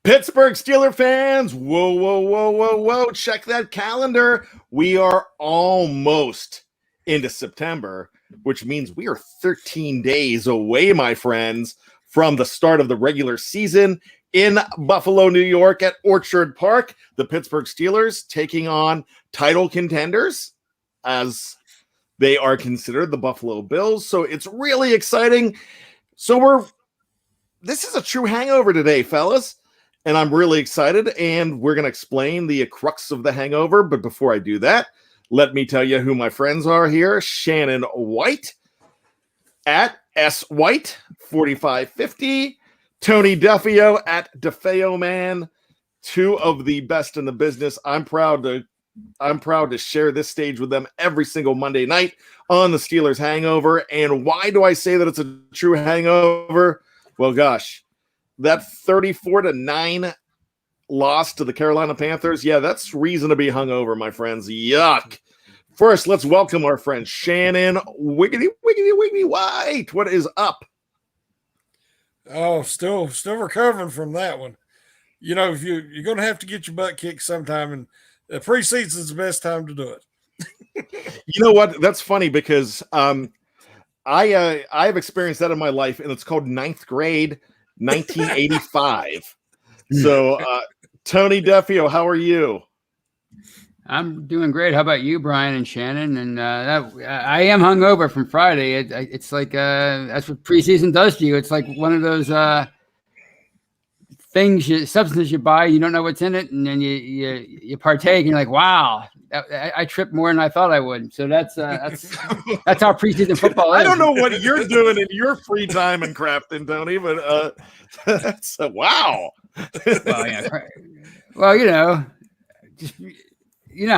Pittsburgh Steelers fans, whoa. Check that calendar. We are almost into September, which means we are 13 days away, my friends, from the start of the regular season in Buffalo, New York at Orchard Park. The Pittsburgh Steelers taking on title contenders as they are considered, the Buffalo Bills. So it's really exciting. So this is a true hangover today, fellas. And I'm really excited, and we're going to explain the crux of the hangover. But before I do that, let me tell you who my friends are here. Shannon White at SWhite4550. Tony DeFeo at DeFeo Man. Two of the best in the business. I'm proud to share this stage with them every single Monday night on the Steelers Hangover. And why do I say that it's a true hangover? Well, gosh. That 34-9 loss to the Carolina Panthers, yeah, that's reason to be hungover, my friends. Yuck. First, let's welcome our friend Shannon Wiggity White. What is up? Oh, still recovering from that one. You know, if you're going to have to get your butt kicked sometime, and the preseason is the best time to do it. You know what? That's funny because I have experienced that in my life, and it's called ninth grade. 1985. So, Tony DeFeo, how are you? I'm doing great. How about you, Brian and Shannon? And I am hungover from Friday. It's like that's what preseason does to you. It's like one of those substances you buy. You don't know what's in it, and then you partake, and you're like, wow. I tripped more than I thought I would. So that's how preseason football is. I don't know what you're doing in your free time and crafting, Tony, but that's wow. Well, yeah. Well, you know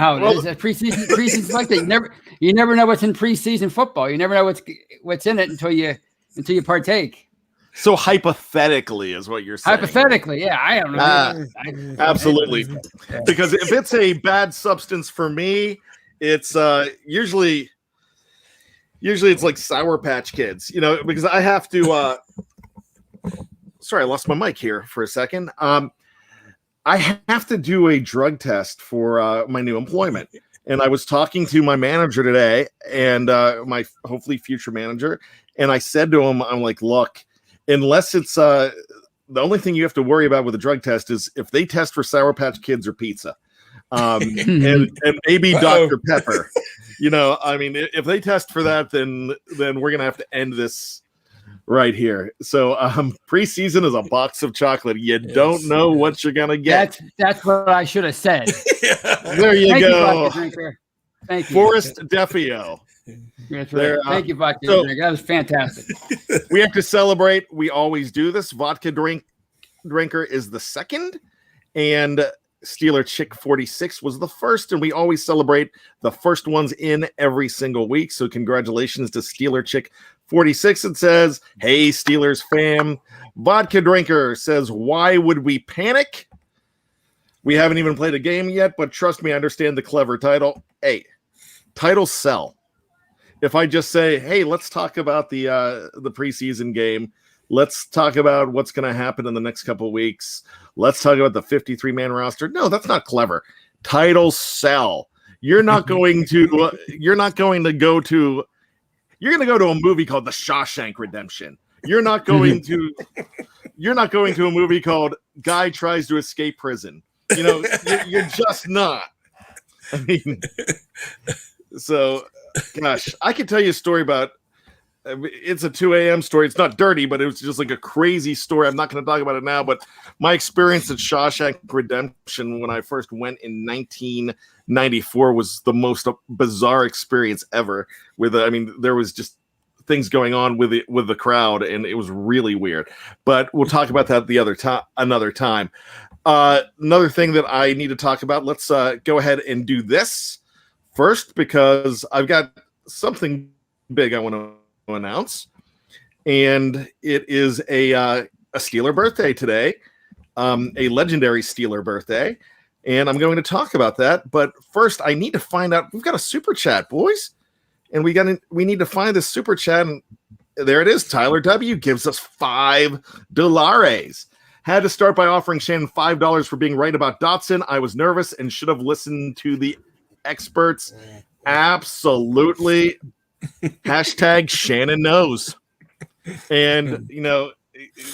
how it is. Preseason's like that. You never know what's in preseason football. You never know what's in it until you partake. So hypothetically is what you're saying. Hypothetically, yeah, I don't know. Absolutely. Because if it's a bad substance for me, it's usually it's like Sour Patch Kids, because I have to sorry, I lost my mic here for a second. I have to do a drug test for my new employment. And I was talking to my manager today and my hopefully future manager, and I said to him, I'm like, look, unless it's the only thing you have to worry about with a drug test is if they test for Sour Patch Kids or pizza, and maybe Dr. Pepper. If they test for that, then we're gonna have to end this right here. So preseason is a box of chocolate. You don't know what you're gonna get. That's what I should have said. There you go. Thank you, Forrest DeFeo. That's right. Thank you, Vodka Drink. That was fantastic. We have to celebrate. We always do this. Vodka Drinker is the second, and Steeler Chick 46 was the first, and we always celebrate the first ones in every single week. So congratulations to Steeler Chick 46. It says, hey, Steelers fam. Vodka Drinker says, why would we panic? We haven't even played a game yet, but trust me, I understand the clever title. Hey, titles sell. If I just say, hey, let's talk about the preseason game. Let's talk about what's going to happen in the next couple of weeks. Let's talk about the 53-man roster. No, that's not clever. Titles sell. You're going to go to a movie called The Shawshank Redemption. You're not going to a movie called Guy Tries to Escape Prison. You're just not. I mean, so gosh, I could tell you a story about it's a 2 a.m. story. It's not dirty, but it was just like a crazy story. I'm not going to talk about it now, but my experience at Shawshank Redemption when I first went in 1994 was the most bizarre experience ever. There was just things going on with the crowd, and it was really weird. But we'll talk about that another time. Another thing that I need to talk about. Let's go ahead and do this first, because I've got something big I want to announce, and it is a Steeler birthday today, a legendary Steeler birthday, and I'm going to talk about that. But first, I need to find out. We've got a super chat, boys, and we need to find this super chat. And there it is. Tyler W gives us $5. Had to start by offering Shannon $5 for being right about Dotson. I was nervous and should have listened to the experts. Absolutely. Hashtag Shannon knows. And,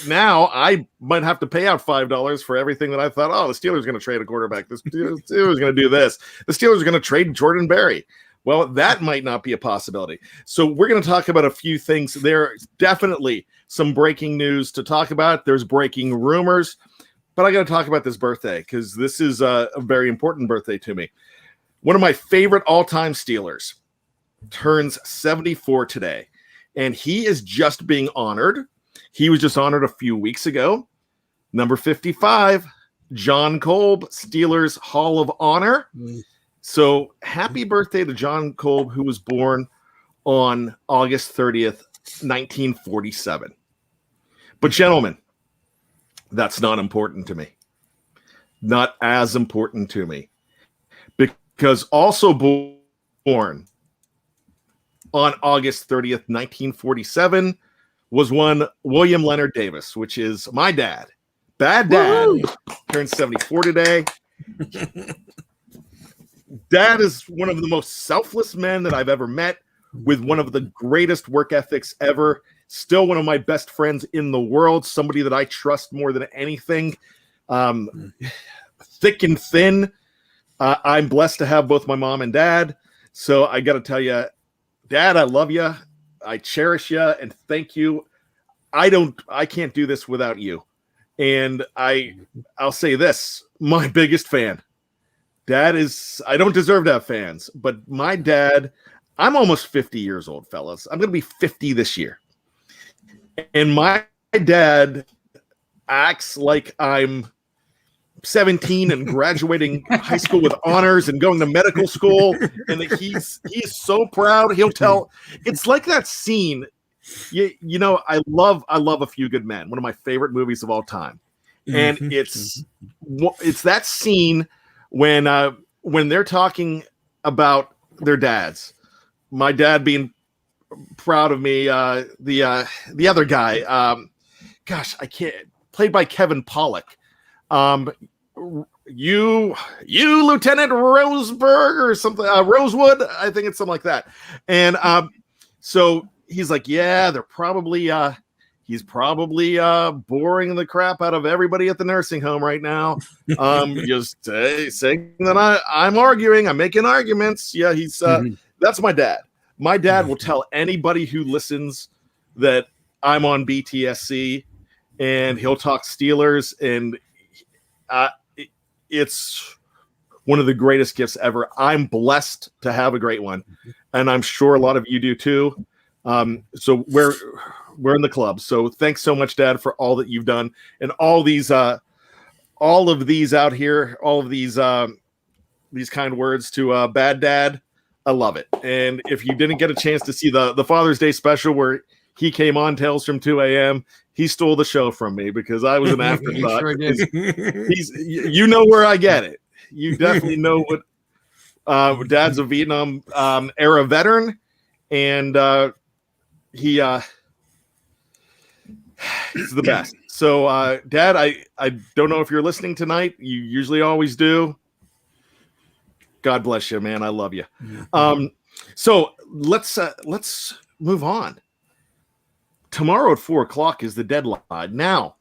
now I might have to pay out $5 for everything that I thought, the Steelers are going to trade a quarterback. The Steelers are going to do this. The Steelers are going to trade Jordan Berry. Well, that might not be a possibility. So we're going to talk about a few things. There's definitely some breaking news to talk about. There's breaking rumors. But I got to talk about this birthday because this is a very important birthday to me. One of my favorite all-time Steelers turns 74 today. And he is just being honored. He was just honored a few weeks ago. Number 55, John Kolb, Steelers Hall of Honor. So happy birthday to John Kolb, who was born on August 30th, 1947. But gentlemen, that's not important to me. Not as important to me. Because also born on August 30th, 1947 was one William Leonard Davis, which is my dad. Bad dad. Turns 74 today. Dad is one of the most selfless men that I've ever met, with one of the greatest work ethics ever. Still one of my best friends in the world, somebody that I trust more than anything. Thick and thin. I'm blessed to have both my mom and dad. So I got to tell you, Dad, I love you. I cherish you and thank you. I can't do this without you. And I'll say this, my biggest fan. Dad I don't deserve to have fans, but my dad, I'm almost 50 years old, fellas. I'm going to be 50 this year. And my dad acts like I'm 17 and graduating high school with honors and going to medical school, and he's so proud. He'll tell. It's like that scene. I love A Few Good Men, one of my favorite movies of all time, and it's that scene when they're talking about their dads. My dad being proud of me. The other guy, I can't. Played by Kevin Pollak. You Lieutenant Roseburg or something, Rosewood, I think it's something like that. And so he's like, yeah, he's probably boring the crap out of everybody at the nursing home right now. Just saying that I'm arguing, I'm making arguments. Yeah, he's that's my dad. My dad will tell anybody who listens that I'm on BTSC, and he'll talk Steelers, and it's one of the greatest gifts ever. I'm blessed to have a great one, and I'm sure a lot of you do too. So we're in the club. So thanks so much, Dad, for all that you've done, and all of these out here, all of these kind words to Bad Dad. I love it. And if you didn't get a chance to see the Father's Day special where he came on Tales from 2 a.m., he stole the show from me because I was an afterthought. Sure did. You know where I get it. You definitely know what Dad's a Vietnam era veteran, and he's the best. So, Dad, I don't know if you're listening tonight. You usually always do. God bless you, man. I love you. So let's move on. Tomorrow at 4:00 is the deadline. Now,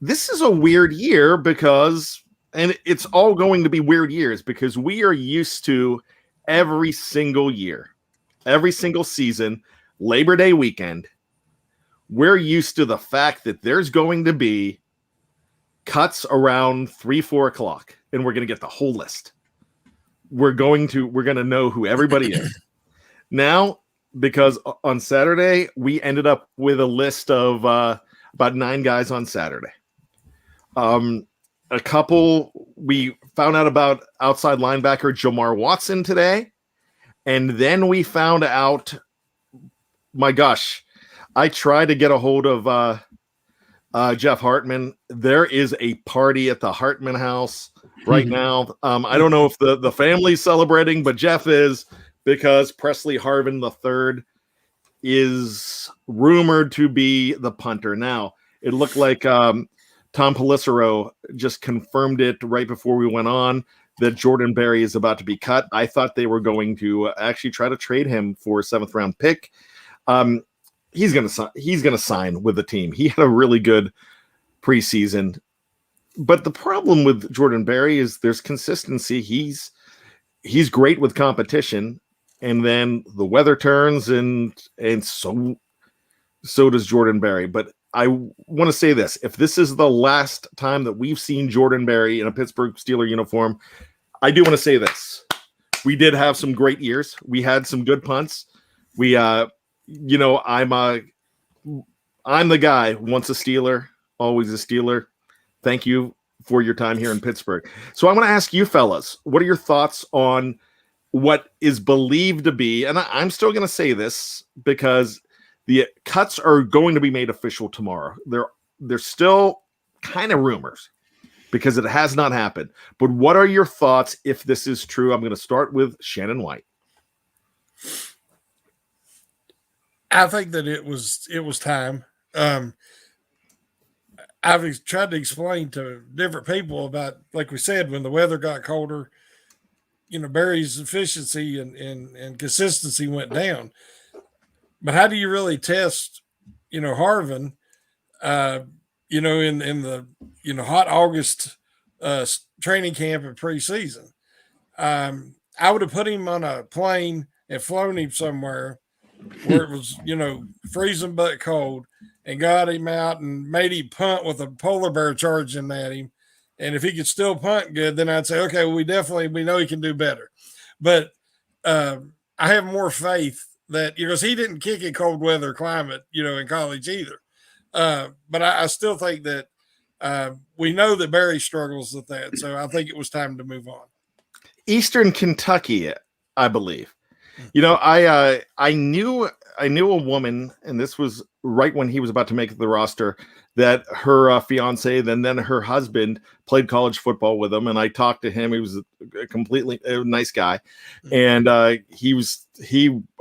this is a weird year because, and it's all going to be weird years because we are used to every single year, every single season, Labor Day weekend, we're used to the fact that there's going to be cuts around 3-4 o'clock, and we're going to get the whole list. We're going to know who everybody is. Now, because on Saturday, we ended up with a list of about 9 guys on Saturday. A couple, we found out about outside linebacker Jamar Watson today. And then we found out, my gosh, I tried to get a hold of Jeff Hartman. There is a party at the Hartman house right now. I don't know if the family's celebrating, but Jeff is, because Presley Harvin III is rumored to be the punter. Now, it looked like Tom Pelissero just confirmed it right before we went on that Jordan Berry is about to be cut. I thought they were going to actually try to trade him for a 7th round pick. He's gonna sign with the team. He had a really good preseason, but the problem with Jordan Berry is there's consistency. He's great with competition, and then the weather turns, and so does Jordan Berry. But I want to say this: if this is the last time that we've seen Jordan Berry in a Pittsburgh Steelers uniform, I do want to say this: we did have some great years. We had some good punts. We, I'm the guy, once a Steeler, always a Steeler. Thank you for your time here in Pittsburgh. So I want to ask you fellas, what are your thoughts on what is believed to be, and I'm still going to say this because the cuts are going to be made official tomorrow. They're still kind of rumors because it has not happened. But what are your thoughts if this is true? I'm going to start with Shannon White. I think that it was time. I've tried to explain to different people about, like we said, when the weather got colder, Berry's efficiency and consistency went down. But how do you really test, Harvin, in the, hot August training camp and preseason? I would have put him on a plane and flown him somewhere where it was, freezing but cold, and got him out and made him punt with a polar bear charging at him. And if he could still punt good, then I'd say, okay, well, we know he can do better. But I have more faith that, because he didn't kick in cold weather climate, in college either. But I still think that we know that Berry struggles with that. So I think it was time to move on. Eastern Kentucky, I believe. I knew a woman, and this was right when he was about to make the roster, that her fiance, then her husband, played college football with him, and I talked to him. He was a completely nice guy, and he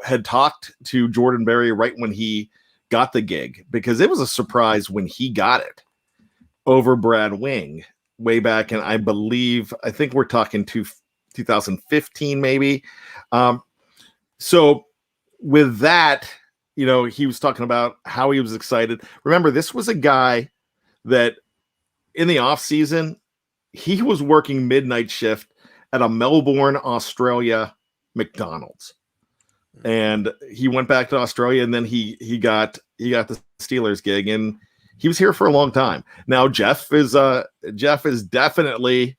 had talked to Jordan Berry right when he got the gig, because it was a surprise when he got it over Brad Wing way back, and I think we're talking 2015 maybe. So with that, he was talking about how he was excited. Remember, this was a guy that in the offseason, he was working midnight shift at a Melbourne, Australia McDonald's. And he went back to Australia, and then he got the Steelers gig, and he was here for a long time. Now Jeff is definitely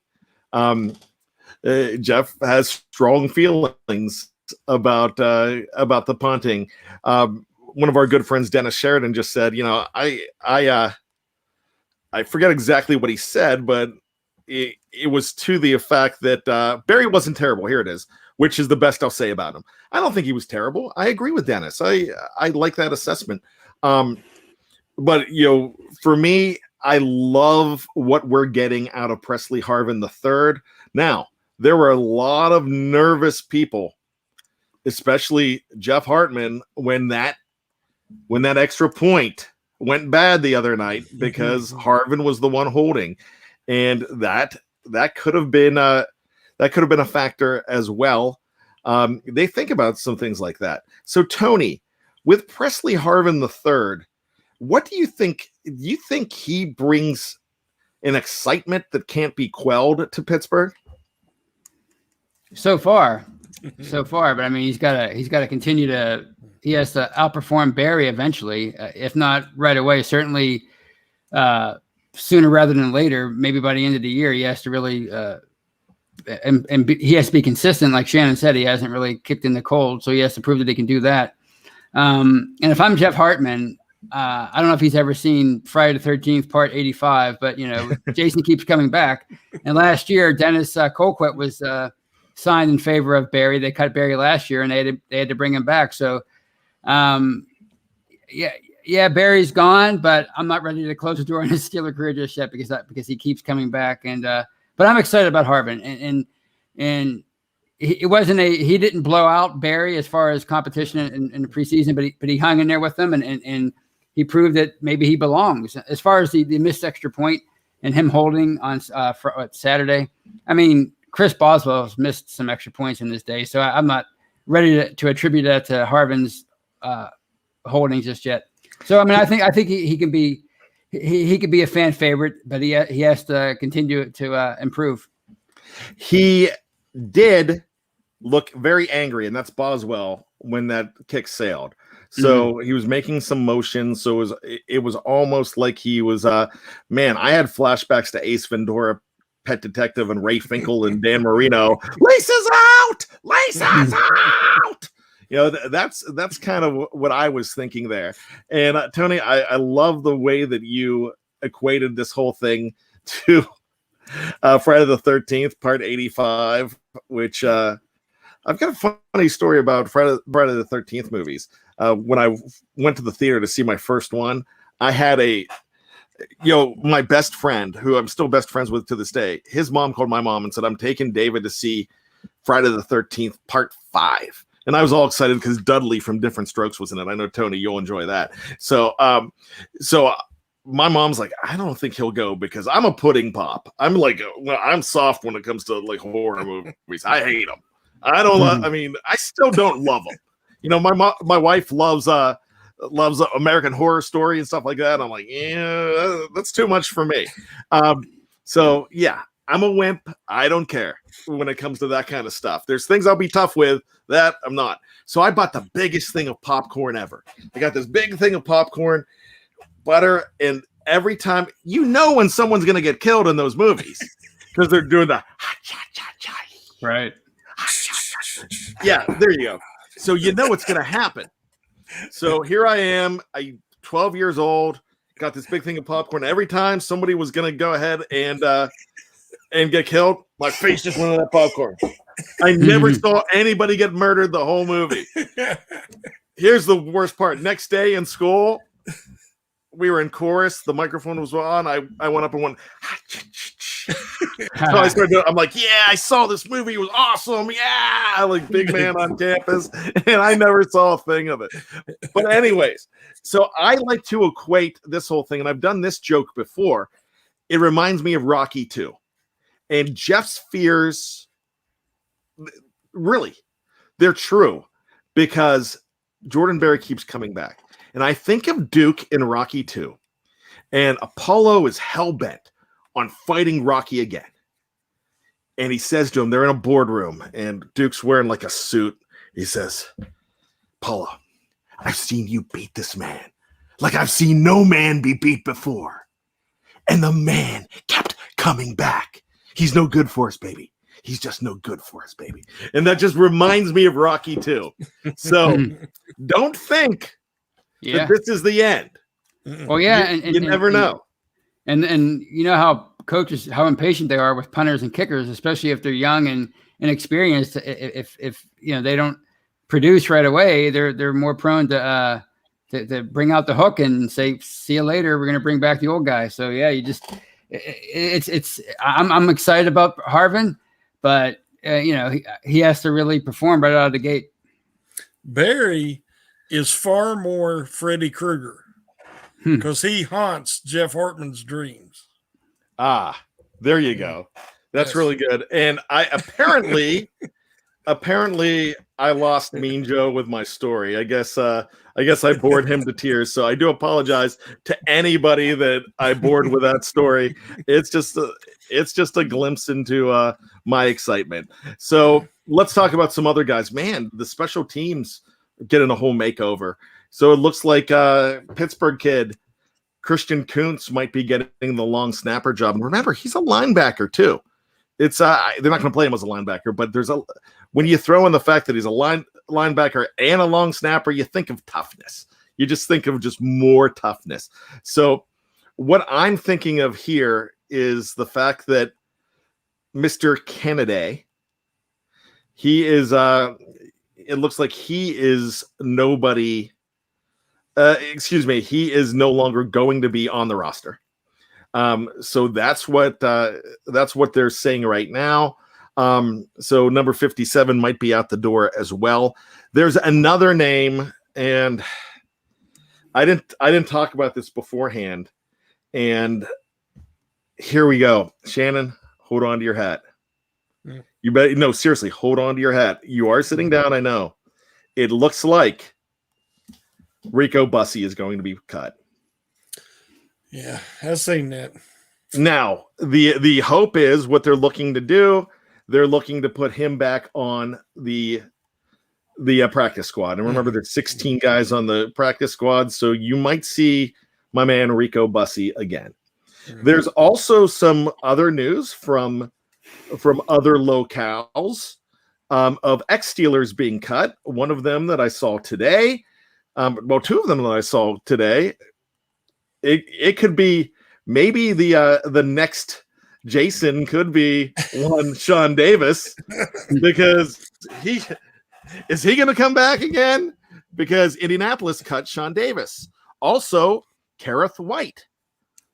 Jeff has strong feelings about the punting. One of our good friends, Dennis Sheridan, just said, I forget exactly what he said, but it was to the effect that Berry wasn't terrible. Here it is, which is the best I'll say about him. I don't think he was terrible. I agree with Dennis. I like that assessment. But for me, I love what we're getting out of Presley Harvin III. Now, there were a lot of nervous people, especially Jeff Hartman, when that extra point went bad the other night, because Harvin was the one holding, and that could have been a factor as well. They think about some things like that. So Tony, with Presley Harvin III, what do you think? Do you think he brings an excitement that can't be quelled to Pittsburgh? So far, but I mean, he's got to continue to. He has to outperform Berry eventually, if not right away. Certainly, sooner rather than later. Maybe by the end of the year, he has to really, he has to be consistent. Like Shannon said, he hasn't really kicked in the cold, so he has to prove that he can do that. And if I'm Jeff Hartman, I don't know if he's ever seen Friday the 13th, part 85, but Jason keeps coming back. And last year, Dennis Colquitt was signed in favor of Berry. They cut Berry last year, and they had to bring him back. So, Berry's gone, but I'm not ready to close the door on his Steeler career just yet because he keeps coming back. And but I'm excited about Harvin, and he didn't blow out Berry as far as competition in the preseason, but he hung in there with them, and he proved that maybe he belongs. As far as the missed extra point, and him holding on Saturday. I mean, Chris Boswell's missed some extra points in this day, so I'm not ready to attribute that to Harvin's holding just yet. So I mean, I think he can be he could be a fan favorite, but he has to continue to improve. He did look very angry, and that's Boswell when that kick sailed. So he was making some motions. So it was almost like he was man, I had flashbacks to Ace Ventura, Pet Detective, and Ray Finkel and Dan Marino. Laces out! Laces out! You know, that's kind of what I was thinking there. And Tony, I love the way that you equated this whole thing to Friday the 13th, part 85, which I've got a funny story about Friday the 13th movies. When I went to the theater to see my first one, I had my best friend, who I'm still best friends with to this day, his mom called my mom and said, I'm taking David to see Friday the 13th, part 5. And I was all excited because Dudley from Different Strokes was in it. I know, Tony, you'll enjoy that. So my mom's like, I don't think he'll go because I'm a pudding pop. I'm like, I'm soft when it comes to like horror movies. I hate them. I don't. I mean, I still don't love them. You know, my wife loves American Horror Story and stuff like that. I'm like, yeah, that's too much for me. So yeah, I'm a wimp. I don't care when it comes to that kind of stuff. There's things I'll be tough with that I'm not. So I bought the biggest thing of popcorn ever. I got this big thing of popcorn, butter, and every time, when someone's going to get killed in those movies because they're doing the right. Yeah, there you go. So it's going to happen. So here I am, 12 years old, got this big thing of popcorn. Every time somebody was going to go ahead and get killed, my face just went on that popcorn. I never saw anybody get murdered the whole movie. Here's the worst part. Next day in school, we were in chorus. The microphone was on. I went up and went. So I started doing, I'm like, yeah, I saw this movie. It was awesome. Yeah, like big man on campus. And I never saw a thing of it. But anyways, so I like to equate this whole thing, and I've done this joke before. It reminds me of Rocky 2. And Jeff's fears, really, they're true because Jordan Berry keeps coming back. And I think of Duke in Rocky 2, and Apollo is hell-bent on fighting Rocky again. And he says to him, they're in a boardroom, and Duke's wearing like a suit. He says, Apollo, I've seen you beat this man like I've seen no man be beat before. And the man kept coming back. He's no good for us, baby. He's just no good for us, baby. And that just reminds me of Rocky 2. So don't think that this is the end. Well, yeah. You never know. And you know how coaches, how impatient they are with punters and kickers, especially if they're young and inexperienced. If they don't produce right away, they're more prone to bring out the hook and say, see you later. We're going to bring back the old guy. So yeah, I'm excited about Harvin, but he has to really perform right out of the gate. Barry is far more Freddy Krueger because he haunts Jeff Hartman's dreams. Ah, there you go. That's really good. And I apparently I lost Mean Joe with my story. I guess I bored him to tears. So I do apologize to anybody that I bored with that story. It's just a glimpse into my excitement. So let's talk about some other guys. Man, the special teams are getting a whole makeover. So it looks like Pittsburgh kid Christian Kuntz might be getting the long snapper job. And remember, he's a linebacker too. It's they're not going to play him as a linebacker, but when you throw in the fact that he's a linebacker and a long snapper, you think of toughness. You just think of just more toughness. So what I'm thinking of here is the fact that Mr. Kennedy, he is it looks like he is nobody. He is no longer going to be on the roster. So that's what they're saying right now. So number 57 might be out the door as well. There's another name, and I didn't talk about this beforehand, and Here we go. Shannon, hold on to your hat. You bet. No, seriously, hold on to your hat. You are sitting down, I know. It looks like Rico Bussey is going to be cut. Yeah, I've seen that. Now, the hope is what they're looking to do. They're looking to put him back on the practice squad. And remember, there's 16 guys on the practice squad, so you might see my man Rico Bussey again. There's also some other news from other locales of ex-Steelers being cut. One of them that I saw today, two of them that I saw today. It could be maybe the next Jason could be one Sean Davis, because is he going to come back again? Because Indianapolis cut Sean Davis. Also, Kareth White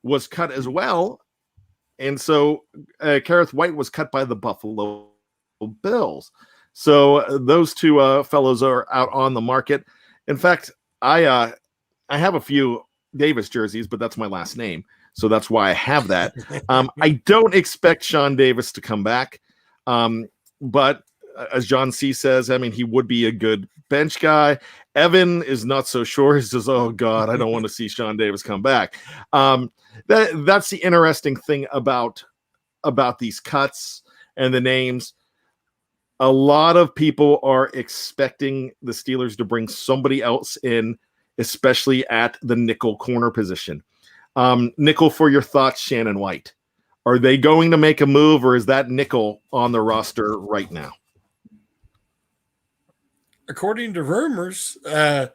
was cut as well. And so Kareth White was cut by the Buffalo Bills. So those two fellows are out on the market. In fact, I have a few Davis jerseys, but that's my last name. So that's why I have that. I don't expect Sean Davis to come back. But as John C. says, I mean, he would be a good bench guy. Evan is not so sure. He says, oh, God, I don't want to see Sean Davis come back. That's the interesting thing about these cuts and the names. A lot of people are expecting the Steelers to bring somebody else in, especially at the nickel corner position. Nickel, for your thoughts, Shannon White. Are they going to make a move, or is that nickel on the roster right now? According to rumors, there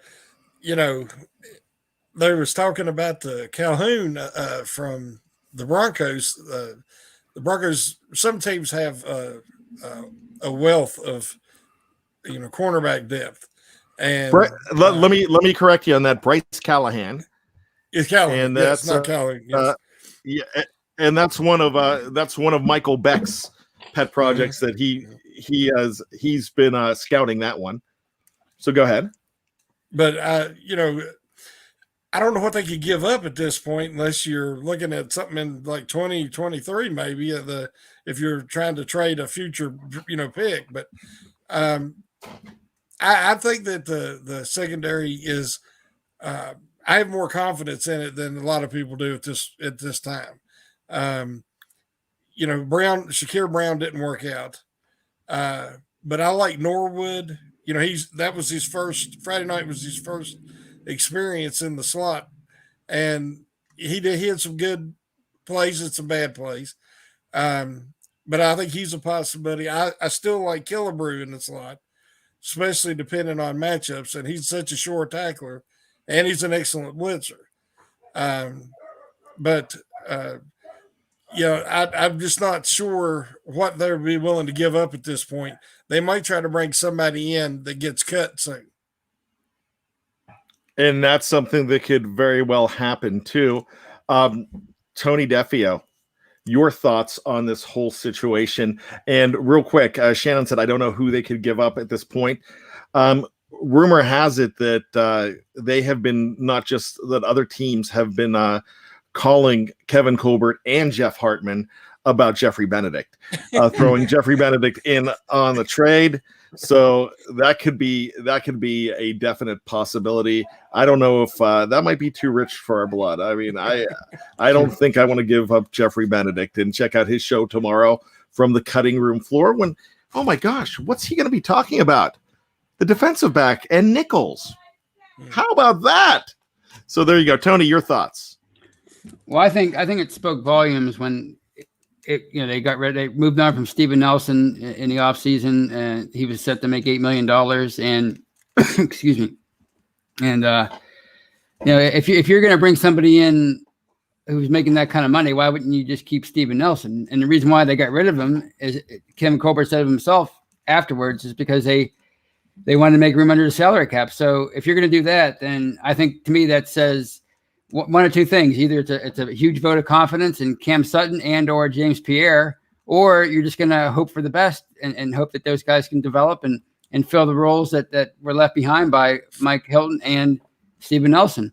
was talking about the Calhoun from the Broncos. The Broncos, some teams have a wealth of cornerback depth. And let me correct you on that. Bryce Callahan. It's Callahan. And that's that's not Callahan. Yes. Yeah, and that's one of Michael Beck's pet projects that he's been scouting that one. So go ahead. But I don't know what they could give up at this point, unless you're looking at something in like 2023, maybe if you're trying to trade a future pick. But I think that the secondary is I have more confidence in it than a lot of people do at this time. Shakir Brown didn't work out, but I like Norwood. That was his first Friday night was his first experience in the slot, and he had some good plays and some bad plays. But I think he's a possibility. I still like Killebrew in the slot, especially depending on matchups, and he's such a short tackler, and he's an excellent blitzer. I'm just not sure what they'll be willing to give up at this point. They might try to bring somebody in that gets cut soon. And that's something that could very well happen too. Tony DeFeo, your thoughts on this whole situation? And real quick, Shannon said, I don't know who they could give up at this point. Rumor has it that they have been, not just that other teams have been calling Kevin Colbert and Jeff Hartman about Jeffrey Benedict, throwing Jeffrey Benedict in on the trade. So that could be a definite possibility. I don't know if that might be too rich for our blood. I mean, I don't think I want to give up Jeffrey Benedict. And check out his show tomorrow from the cutting room floor. When, oh my gosh, what's he going to be talking about? The defensive back and nickels. How about that? So there you go, Tony. Your thoughts? Well, I think it spoke volumes when they moved on from Steven Nelson in the offseason, and he was set to make $8 million. And excuse me. And if you're going to bring somebody in who's making that kind of money, why wouldn't you just keep Steven Nelson? And the reason why they got rid of him is Kevin Colbert said of himself afterwards is because they wanted to make room under the salary cap. So if you're going to do that, then I think to me that says one or two things. Either it's a huge vote of confidence in Cam Sutton and or James Pierre, or you're just going to hope for the best and hope that those guys can develop and fill the roles that were left behind by Mike Hilton and Steven Nelson.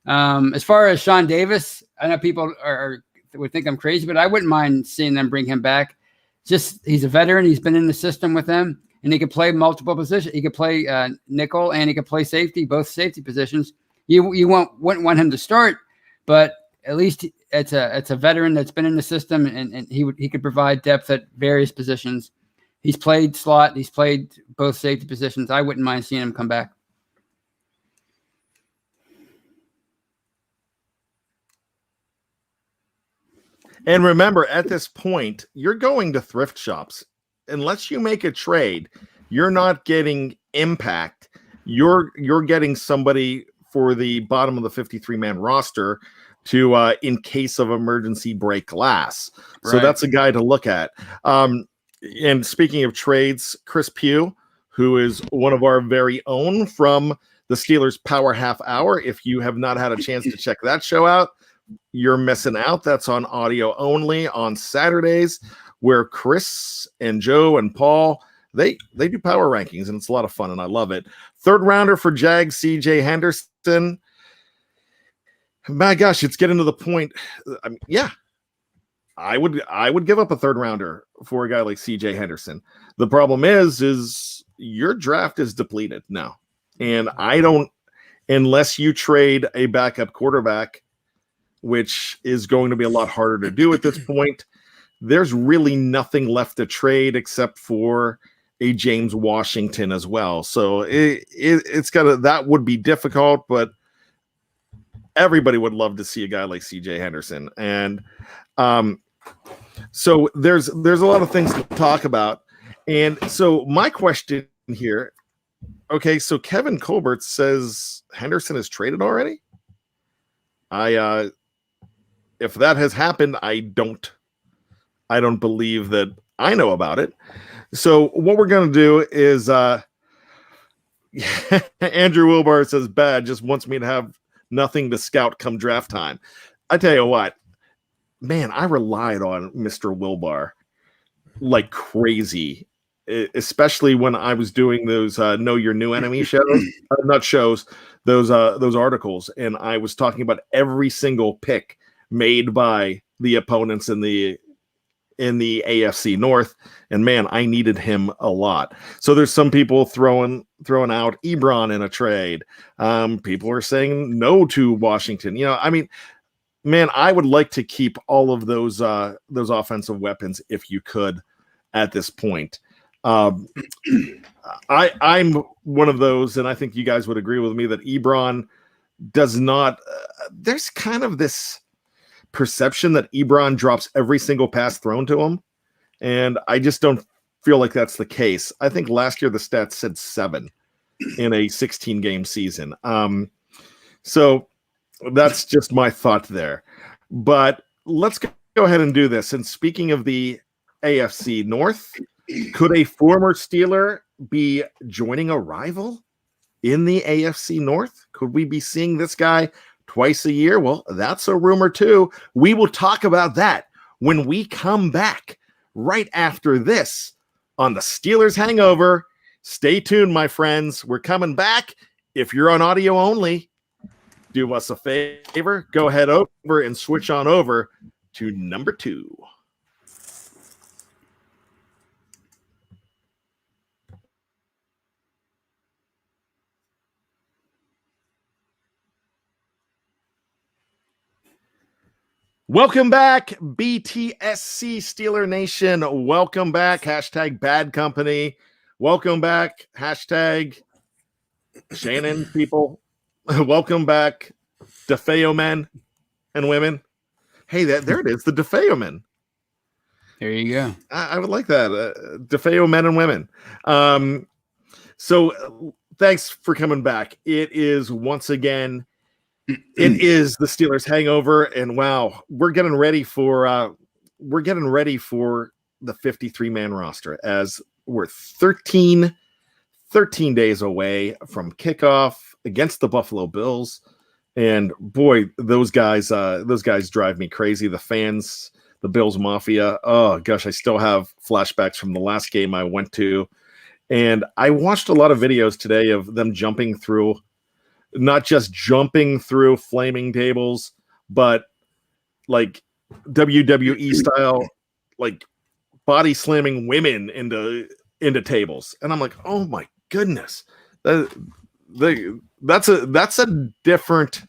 As far as Sean Davis, I know people are would think I'm crazy, but I wouldn't mind seeing them bring him back. Just he's a veteran. He's been in the system with them, and he could play multiple positions. He could play nickel and he could play safety, both safety positions. You wouldn't want him to start, but at least it's a veteran that's been in the system, and he could provide depth at various positions. He's played slot. He's played both safety positions. I wouldn't mind seeing him come back. And remember, at this point, you're going to thrift shops. Unless you make a trade, you're not getting impact. You're getting somebody for the bottom of the 53-man roster to in case of emergency break glass. Right. So that's a guy to look at. And speaking of trades, Chris Pugh, who is one of our very own from the Steelers Power Half Hour. If you have not had a chance to check that show out, you're missing out. That's on audio only on Saturdays, where Chris and Joe and Paul, they do power rankings, and it's a lot of fun, and I love it. Third rounder for Jag, CJ Henderson. My gosh, it's getting to the point. I mean, yeah, I would give up a third rounder for a guy like CJ Henderson. The problem is your draft is depleted now. And I don't, unless you trade a backup quarterback, which is going to be a lot harder to do at this point, there's really nothing left to trade except for a James Washington as well. So it's that would be difficult, but everybody would love to see a guy like CJ Henderson. And so there's a lot of things to talk about. And so my question here, okay, so Kevin Colbert says Henderson is traded already. If that has happened, I don't believe that I know about it. So what we're going to do is Andrew Wilbar says bad, just wants me to have nothing to scout come draft time. I tell you what, man, I relied on Mr. Wilbar like crazy, especially when I was doing those Know Your New Enemy shows, not shows, those articles, and I was talking about every single pick made by the opponents in the AFC North, and man, I needed him a lot. So there's some people throwing out Ebron in a trade. People are saying no to Washington. I mean, man, I would like to keep all of those offensive weapons if you could at this point. I'm one of those, and I think you guys would agree with me that Ebron does not. There's kind of this perception that Ebron drops every single pass thrown to him, and I just don't feel like that's the case. I think last year the stats said 7 in a 16-game season. So that's just my thought there. But let's go ahead and do this. And speaking of the AFC North, could a former Steeler be joining a rival in the AFC North? Could we be seeing this guy twice a year? Well, that's a rumor too. We will talk about that when we come back right after this on the Steelers Hangover. Stay tuned, my friends. We're coming back. If you're on audio only, do us a favor. Go ahead over and switch on over to number 2. Welcome back, BTSC Steeler Nation. Welcome back, hashtag Bad Company. Welcome back, hashtag Shannon people. Welcome back, DeFeo men and women. Hey, there it is, the DeFeo men. There you go. I would like that, DeFeo men and women. So thanks for coming back. It is once again. It is the Steelers Hangover, and wow, we're getting ready for the 53-man roster as we're 13 days away from kickoff against the Buffalo Bills. And boy, those guys drive me crazy. The fans, the Bills Mafia. Oh gosh, I still have flashbacks from the last game I went to, and I watched a lot of videos today of them jumping through. Not just jumping through flaming tables, but like WWE style, like body slamming women into tables, and I'm like, oh my goodness, that's a different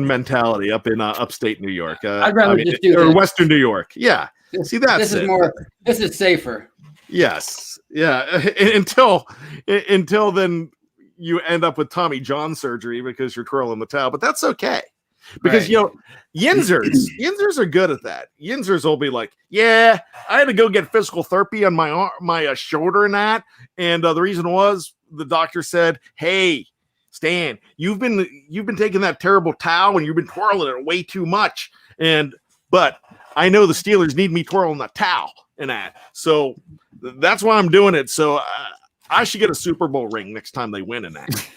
mentality up in upstate New York. I'd rather just do or Western New York. Yeah, see this is safer. Yes, yeah. Until then, you end up with Tommy John surgery because you're twirling the towel, but that's okay. Because Yinzers are good at that. Yinzers will be like, yeah, I had to go get physical therapy on my shoulder and that, and the reason was the doctor said, hey, Stan, you've been taking that terrible towel and you've been twirling it way too much, but I know the Steelers need me twirling the towel and that, so that's why I'm doing it. So I should get a Super Bowl ring next time they win in that.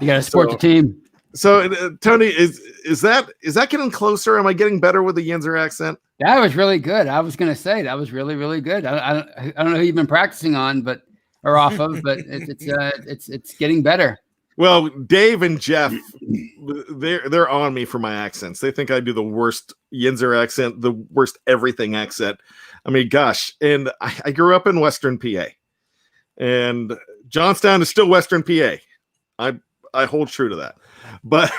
You got to support the team. So, Tony, is that getting closer? Am I getting better with the Yinzer accent? That was really good. I was going to say that was really, really good. I don't know who you've been practicing on, or off of, but it's getting better. Well, Dave and Jeff, they're on me for my accents. They think I do the worst Yinzer accent, the worst everything accent. I mean, gosh, and I grew up in Western PA, and Johnstown is still Western PA. I hold true to that. But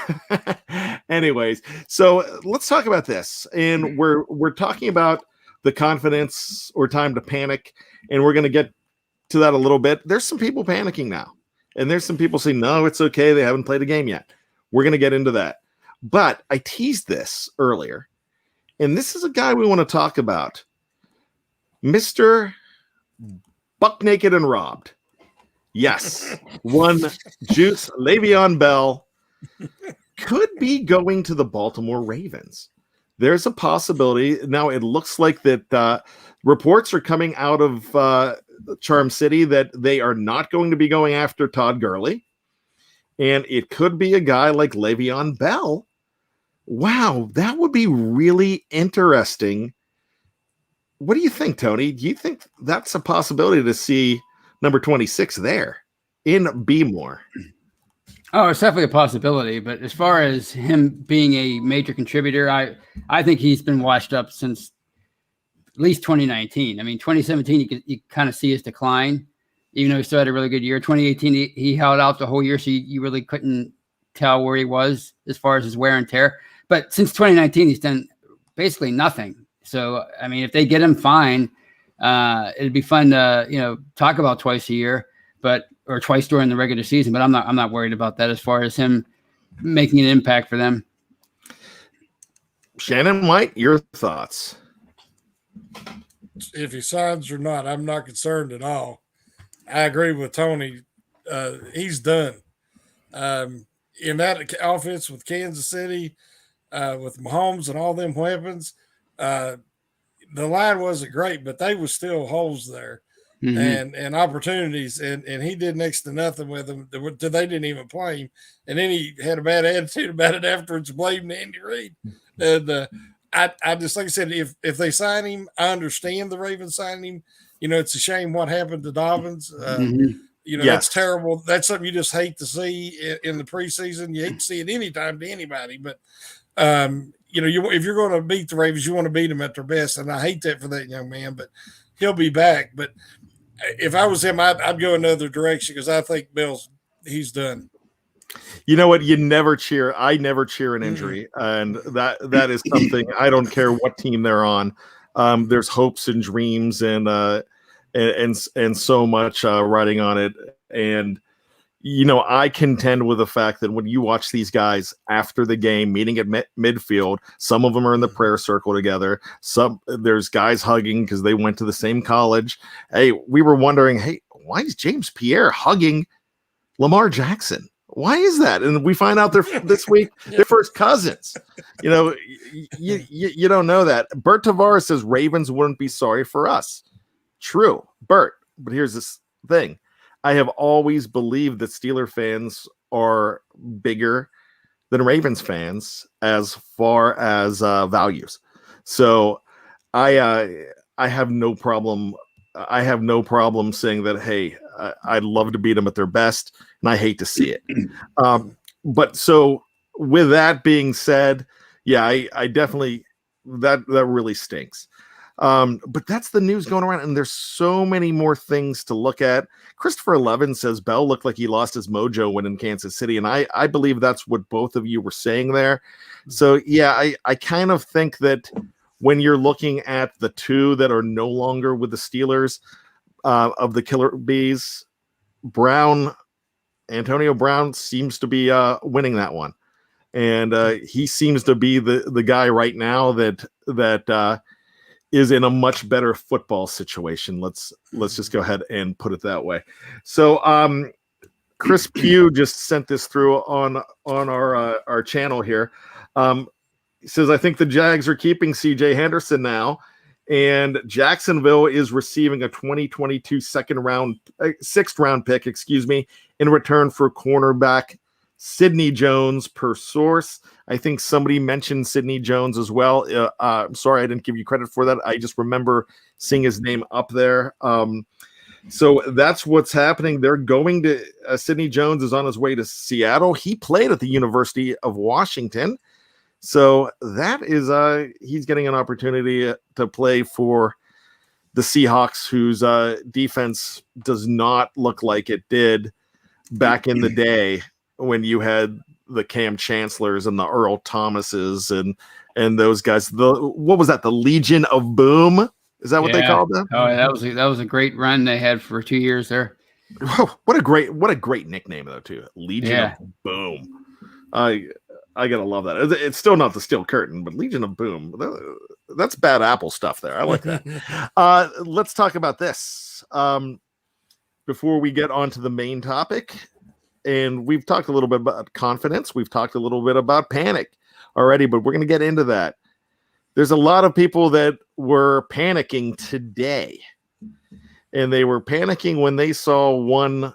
anyways, so let's talk about this. And we're talking about the confidence or time to panic, and we're going to get to that a little bit. There's some people panicking now, and there's some people saying, no, it's okay. They haven't played a game yet. We're going to get into that. But I teased this earlier, and this is a guy we want to talk about. Mr. Buck Naked and Robbed. Yes, one Juice Le'Veon Bell could be going to the Baltimore Ravens. There's a possibility. Now, it looks like that reports are coming out of Charm City that they are not going to be going after Todd Gurley. And it could be a guy like Le'Veon Bell. Wow, that would be really interesting. What do you think, Tony? Do you think that's a possibility to see number 26 there in Beemore? Oh, it's definitely a possibility. But as far as him being a major contributor, I think he's been washed up since at least 2019. I mean, 2017, you kind of see his decline, even though he still had a really good year. 2018, he held out the whole year, so you really couldn't tell where he was as far as his wear and tear. But since 2019, he's done basically nothing. So, I mean, if they get him, fine. It'd be fun to, talk about twice a year, or twice during the regular season. But I'm not worried about that as far as him making an impact for them. Shannon White, your thoughts? If he signs or not, I'm not concerned at all. I agree with Tony. He's done. In that offense with Kansas City, with Mahomes and all them weapons, the line wasn't great, but they were still holes there and opportunities. And he did next to nothing with them. They didn't even play him. And then he had a bad attitude about it afterwards, blaming Andy Reid. And I just, like I said, if they sign him, I understand the Ravens signing him. It's a shame what happened to Dobbins. That's terrible. That's something you just hate to see in the preseason. You hate to see it anytime to anybody. But, if you're going to beat the Ravens, you want to beat them at their best. And I hate that for that young man, but he'll be back. But if I was him, I'd go another direction because I think he's done. You know what? I never cheer an injury. And that is something, I don't care what team they're on. There's hopes and dreams and so much riding on it. And, I contend with the fact that when you watch these guys after the game meeting at midfield, some of them are in the prayer circle together. There's guys hugging because they went to the same college. Hey, we were wondering, why is James Pierre hugging Lamar Jackson? Why is that? And we find out this week they're first cousins. You don't know that. Bert Tavares says Ravens wouldn't be sorry for us. True, Bert. But here's this thing. I have always believed that Steeler fans are bigger than Ravens fans as far as values. So I have no problem. I have no problem saying that, hey, I'd love to beat them at their best, and I hate to see it. But so with that being said, yeah, I definitely that really stinks. But that's the news going around, and there's so many more things to look at. Christopher Levin says Bell looked like he lost his mojo when in Kansas City, and I believe that's what both of you were saying there. So yeah, I kind of think that when you're looking at the two that are no longer with the Steelers, of the Killer Bees, Antonio Brown seems to be winning that one, and he seems to be the guy right now that is in a much better football situation. Let's just go ahead and put it that way. So Chris Pugh just sent this through on our channel here. He says, I think the Jags are keeping CJ Henderson now, and Jacksonville is receiving a 2022 sixth round pick, in return for cornerback Sidney Jones, per source. I think somebody mentioned Sidney Jones as well. I'm sorry I didn't give you credit for that. I just remember seeing his name up there. So that's what's happening. They're going to Sidney Jones is on his way to Seattle. He played at the University of Washington. So that is he's getting an opportunity to play for the Seahawks, whose defense does not look like it did back in the day when you had the Cam Chancellors and the Earl Thomases and those guys. What was that? The Legion of Boom? Is that what they called them? Oh, that was a great run they had for 2 years there. What a great nickname though too. Legion of Boom. I gotta love that. It's still not the Steel Curtain, but Legion of Boom. That's bad Apple stuff there. I like that. Let's talk about this before we get on to the main topic. And we've talked a little bit about confidence. We've talked a little bit about panic already, but we're going to get into that. There's a lot of people that were panicking today, and they were panicking when they saw one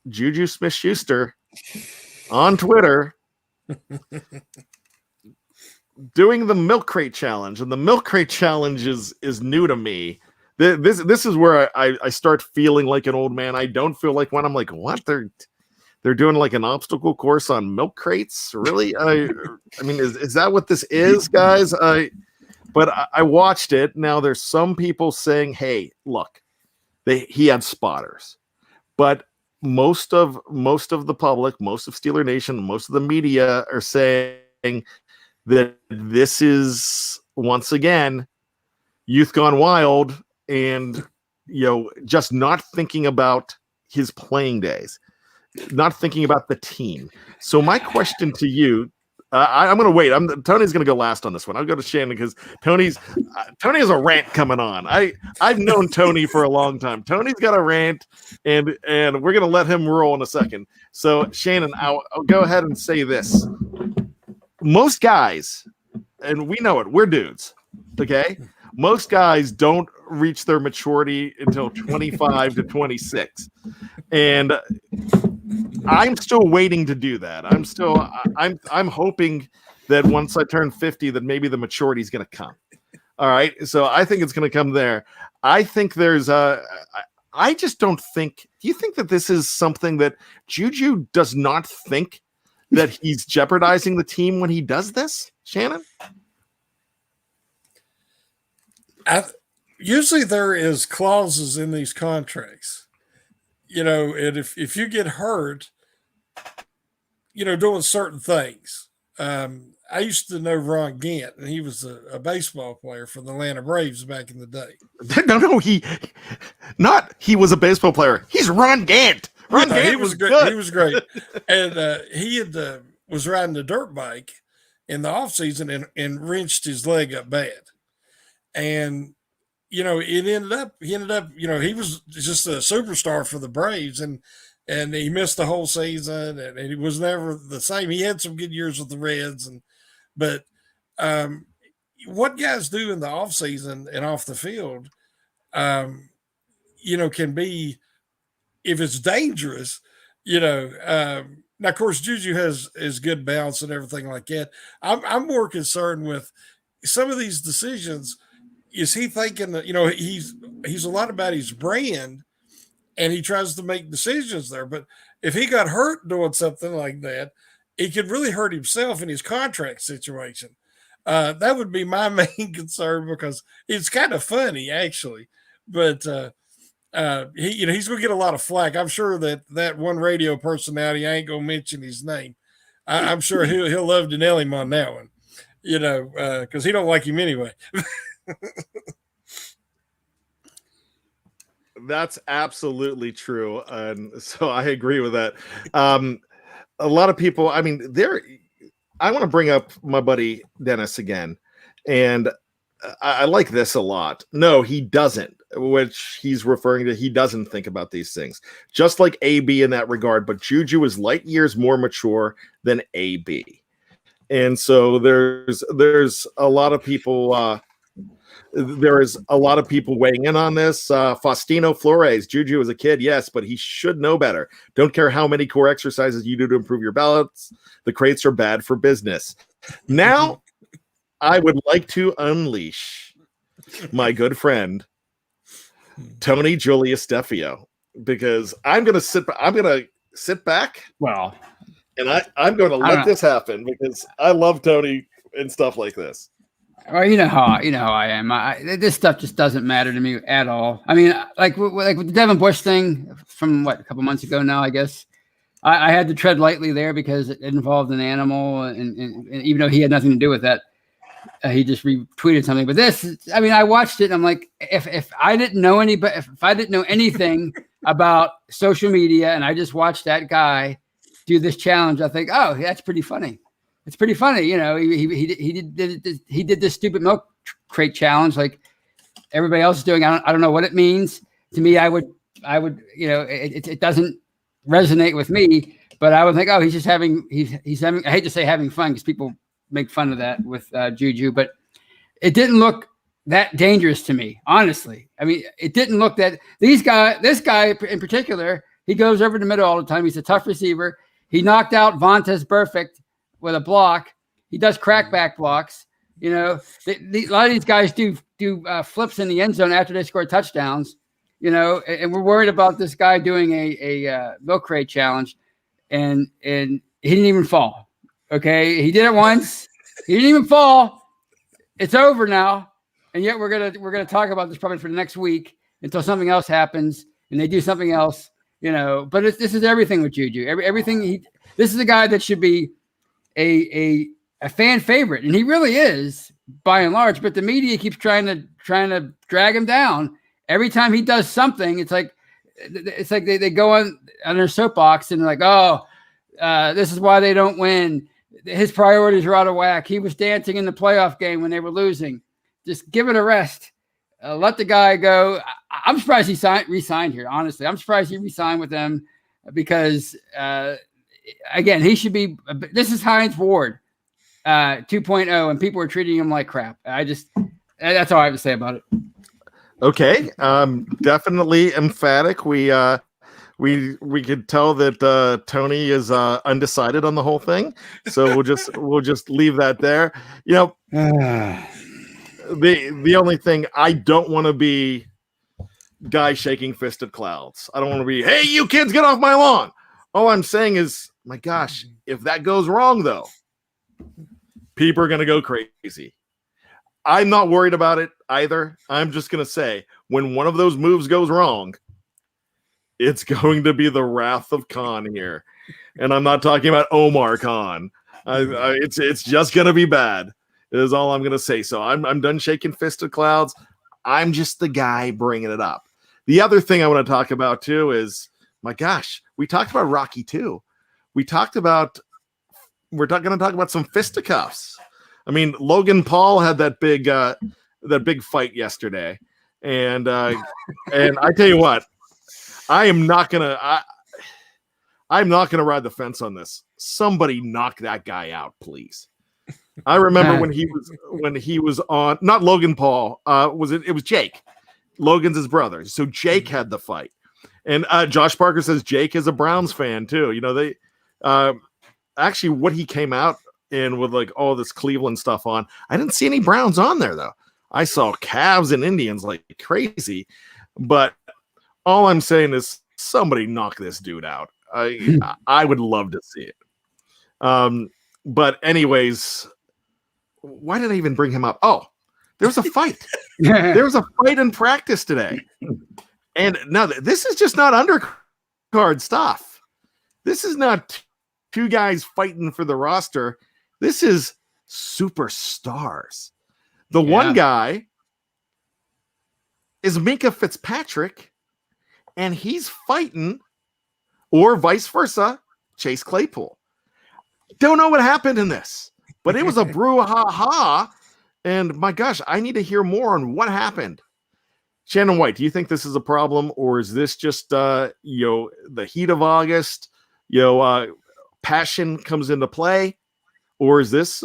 JuJu Smith-Schuster on Twitter doing the milk crate challenge. And the milk crate challenge is new to me. This is where I start feeling like an old man. I don't feel like one. I'm like, what? They're doing like an obstacle course on milk crates? Really? I mean, is that what this is, guys? But I watched it. Now there's some people saying, hey, look, he had spotters. But most of the public, most of Steeler Nation, most of the media are saying that this is, once again, youth gone wild and, just not thinking about his playing days, not thinking about the team. So my question to you, I'm going to wait. Tony's going to go last on this one. I'll go to Shannon because Tony has a rant coming on. I've known Tony for a long time. Tony's got a rant, and we're going to let him roll in a second. So Shannon, I'll go ahead and say this. Most guys, and we know it, we're dudes, okay? Most guys don't reach their maturity until 25 to 26. And I'm still waiting to do that. I'm hoping that once I turn 50 that maybe the maturity is going to come. All right. So I think it's going to come there. I think there's I just don't think, do you think that this is something that JuJu does not think that he's jeopardizing the team when he does this, Shannon? Usually there is clauses in these contracts, and if you get hurt, doing certain things. I used to know Ron Gant, and he was a baseball player for the Atlanta Braves back in the day. No, he was a baseball player. He's Ron Gant. Ron Gant was good. He was great. And he was riding a dirt bike in the offseason and wrenched his leg up bad. And, he ended up, he was just a superstar for the Braves, and he missed the whole season, and he was never the same. He had some good years with the Reds, but what guys do in the offseason and off the field, can be, if it's dangerous, now, of course, JuJu has good bounce and everything like that. I'm more concerned with some of these decisions. Is he thinking that, he's a lot about his brand, and he tries to make decisions there. But if he got hurt doing something like that, he could really hurt himself in his contract situation. That would be my main concern because it's kind of funny actually, but he's going to get a lot of flack. I'm sure that one radio personality, I ain't going to mention his name. I'm sure he'll love to nail him on that one, because he don't like him anyway. That's absolutely true, and so I agree with that. A lot of people, I mean, I want to bring up my buddy Dennis again, and I like this a lot. No, he doesn't, which he's referring to. He doesn't think about these things, just like AB in that regard. But JuJu is light years more mature than AB, and so there's a lot of people. There is a lot of people weighing in on this. Faustino Flores, JuJu as a kid, yes, but he should know better. Don't care how many core exercises you do to improve your balance. The crates are bad for business. Now, I would like to unleash my good friend, Tony Julius Defio, because I'm going to sit back. Well, and I'm going to let this happen because I love Tony and stuff like this. Well, you know how I am. This stuff just doesn't matter to me at all. I mean, like with the Devin Bush thing from a couple months ago now, I guess I had to tread lightly there because it involved an animal, and even though he had nothing to do with that, he just retweeted something. But this, I mean, I watched it, and I'm like, if I didn't know if I didn't know anything about social media, and I just watched that guy do this challenge, I think, oh, that's pretty funny. It's pretty funny, he did this stupid milk crate challenge like everybody else is doing. I don't know what it means to me. I would it doesn't resonate with me, but I would think, oh, he's having. I hate to say having fun because people make fun of that with JuJu, but it didn't look that dangerous to me, honestly. I mean, it didn't look that this guy in particular, he goes over the middle all the time. He's a tough receiver. He knocked out Vontaze Burfict with a block. He does crackback blocks. A lot of these guys do flips in the end zone after they score touchdowns, and we're worried about this guy doing a milk crate challenge, and he didn't even fall. Okay. He did it once. He didn't even fall. It's over now. And yet we're going to talk about this probably for the next week until something else happens and they do something else, but this is everything with JuJu. This is a guy that should be a fan favorite, and he really is by and large, but the media keeps trying to drag him down. Every time he does something, it's like they go on their soapbox and they're like, oh, this is why they don't win. His priorities are out of whack. He was dancing in the playoff game when they were losing. Just give it a rest. Let the guy go. I'm surprised he re-signed here, honestly. I'm surprised he re-signed with them because again, he should be. This is Heinz Ward 2.0, and people are treating him like crap. That's all I have to say about it. Okay, definitely emphatic. We could tell that Tony is undecided on the whole thing, so we'll just leave that there. The only thing, I don't want to be guy shaking fisted clouds. I don't want to be, hey, you kids, get off my lawn. All I'm saying is, my gosh, if that goes wrong, though, people are going to go crazy. I'm not worried about it either. I'm just going to say, when one of those moves goes wrong, it's going to be the wrath of Khan here. And I'm not talking about Omar Khan. It's just going to be bad, is all I'm going to say. So I'm done shaking fisted clouds. I'm just the guy bringing it up. The other thing I want to talk about, too, is, my gosh, we talked about Rocky, too. We're going to talk about some fisticuffs. I mean, Logan Paul had that big fight yesterday, and I tell you what, I'm not gonna ride the fence on this. Somebody knock that guy out, please. I remember when he was on, not Logan Paul, it was Jake. Logan's his brother, so Jake had the fight, and Josh Parker says Jake is a Browns fan too. They actually what he came out in with like all this Cleveland stuff on. I didn't see any Browns on there though. I saw Cavs and Indians like crazy, but all I'm saying is somebody knock this dude out. I would love to see it. But anyways, why did I even bring him up? Oh, there was a fight. There was a fight in practice today. And now this is just not undercard stuff. This is not two guys fighting for the roster. This is superstars. The one guy is Minka Fitzpatrick, and he's fighting, or vice versa, Chase Claypool. Don't know what happened in this, but it was a brouhaha. And my gosh, I need to hear more on what happened. Shannon White, do you think this is a problem, or is this just the heat of August? Passion comes into play, or is this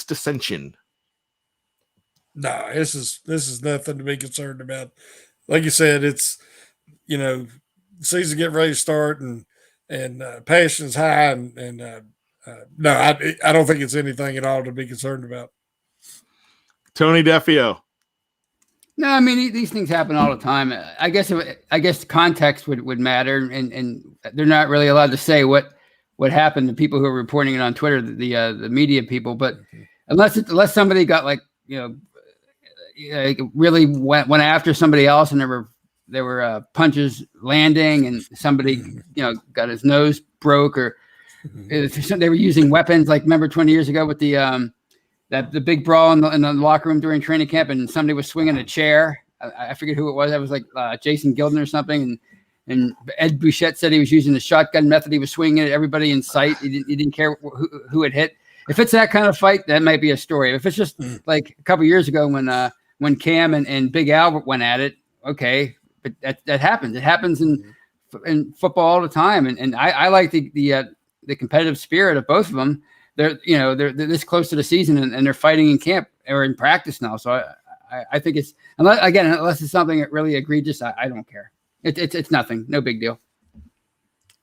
dissension? No, this is nothing to be concerned about. Like you said, it's season getting ready to start, and passion's high, and no, I don't think it's anything at all to be concerned about. Tony Defio. No, I mean these things happen all the time. I guess context would matter, and they're not really allowed to say what happened to people who are reporting it on Twitter, the media people. But unless somebody got really went after somebody else, and there were punches landing, and somebody got his nose broke, or they were using weapons. Like remember 20 years ago with the big brawl in the locker room during training camp, and somebody was swinging a chair. I forget who it was. That was like Jason Gilden or something. And Ed Bouchette said he was using the shotgun method. He was swinging at everybody in sight. He didn't care who it hit. If it's that kind of fight, that might be a story. If it's just like a couple years ago when Cam and Big Albert went at it, okay, but that happens. It happens in football all the time. And I like the competitive spirit of both of them. They're this close to the season, and they're fighting in camp or in practice now. So I think it's unless it's something really egregious, I don't care. It's nothing, no big deal.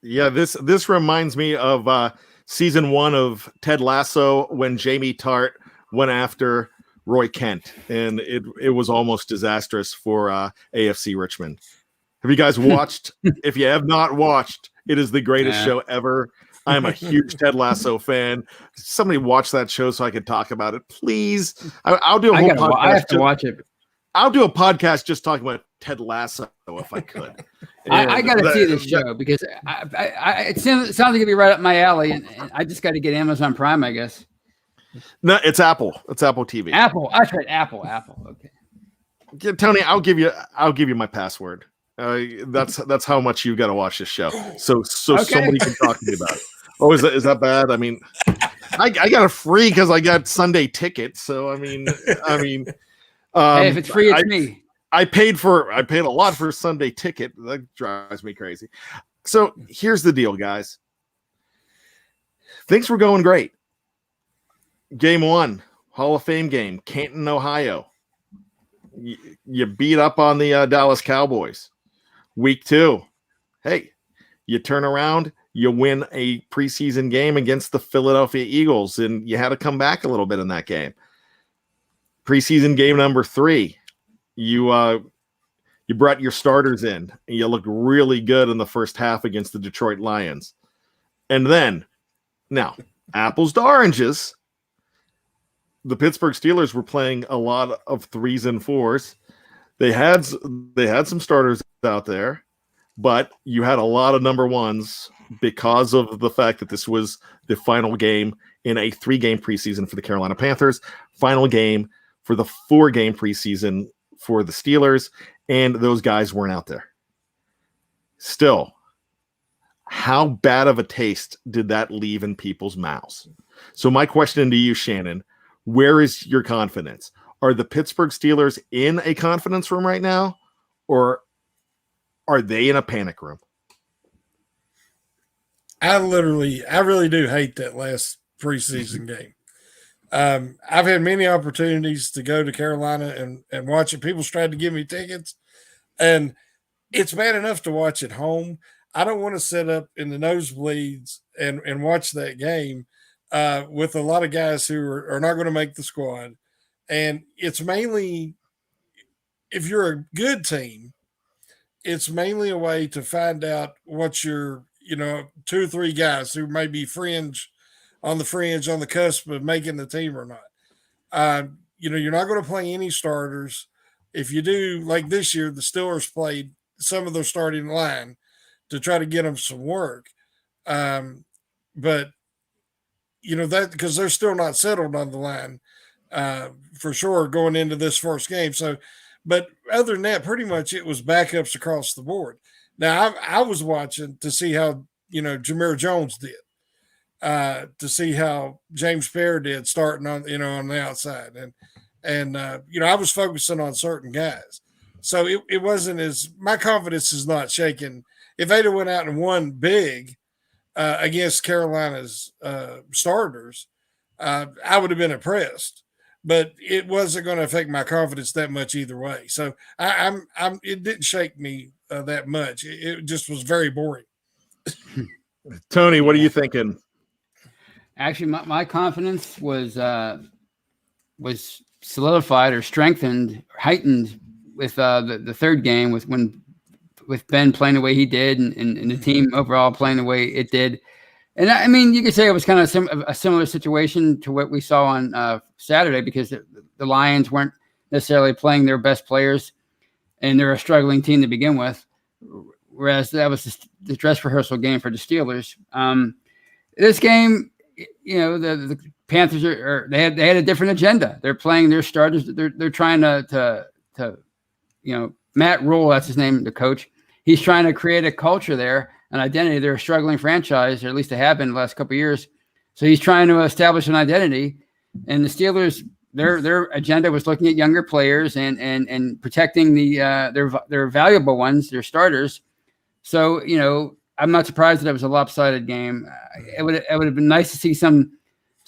Yeah, this reminds me of season 1 of Ted Lasso when Jamie Tart went after Roy Kent, and it was almost disastrous for AFC Richmond. Have you guys watched? If you have not watched, it is the greatest show ever. I'm a huge Ted Lasso fan. Somebody watch that show so I can talk about it, please. I'll do a whole podcast. I have to watch it. I'll do a podcast just talking about Ted Lasso if I could. I got to see this show because it sounds like it'd be right up my alley, and I just got to get Amazon Prime, I guess. No, it's Apple. It's Apple TV. Apple. I tried Apple. Okay. Yeah, Tony, I'll give you my password. That's how much you got to watch this show. So somebody can talk to me about it. Oh, is that bad? I mean, I got it free because I got Sunday tickets. So I mean, hey, if it's free, it's me. I paid a lot for a Sunday ticket. That drives me crazy. So here's the deal, guys. Things were going great. Game 1, Hall of Fame game, Canton, Ohio. You beat up on the Dallas Cowboys. Week 2, hey, you turn around, you win a preseason game against the Philadelphia Eagles, and you had to come back a little bit in that game. Preseason game number 3, you brought your starters in, and you looked really good in the first half against the Detroit Lions. And then, now, apples to oranges, the Pittsburgh Steelers were playing a lot of 3s and 4s. They had some starters out there, but you had a lot of number 1s because of the fact that this was the final game in a 3-game preseason for the Carolina Panthers, final game for the 4-game preseason for the Steelers, and those guys weren't out there. Still, how bad of a taste did that leave in people's mouths? So my question to you, Shannon, where is your confidence? Are the Pittsburgh Steelers in a confidence room right now, or are they in a panic room? I really do hate that last preseason game. I've had many opportunities to go to Carolina and watch it. People's tried to give me tickets, and it's bad enough to watch at home. I don't want to sit up in the nosebleeds and watch that game with a lot of guys who are not going to make the squad. And it's mainly, if you're a good team, it's mainly a way to find out what your, 2 or 3 guys who may be on the fringe, on the cusp of making the team or not. You're not going to play any starters. If you do, like this year, the Steelers played some of their starting line to try to get them some work. But that because they're still not settled on the line for sure going into this first game. So, but other than that, pretty much it was backups across the board. Now I was watching to see how Jameer Jones did, to see how James Fair did starting on on the outside, and I was focusing on certain guys. So it wasn't as my confidence is not shaken. If they'd have went out and won big against Carolina's starters, I would have been impressed. But it wasn't going to affect my confidence that much either way. So it didn't shake me that much. It just was very boring. Tony, what are you thinking? Actually, my confidence was solidified or strengthened, heightened with the third game with Ben playing the way he did and the team overall playing the way it did. And I mean, you could say it was kind of a similar situation to what we saw on Saturday because the Lions weren't necessarily playing their best players and they're a struggling team to begin with. Whereas that was the dress rehearsal game for the Steelers. This game, the Panthers they had a different agenda. They're playing their starters. They're trying to Matt Rule, that's his name, the coach. He's trying to create a culture there, an identity. They're a struggling franchise, or at least they have been the last couple of years. So he's trying to establish an identity. And the Steelers, their agenda was looking at younger players and protecting their valuable ones, their starters. So I'm not surprised that it was a lopsided game. It would have been nice to see some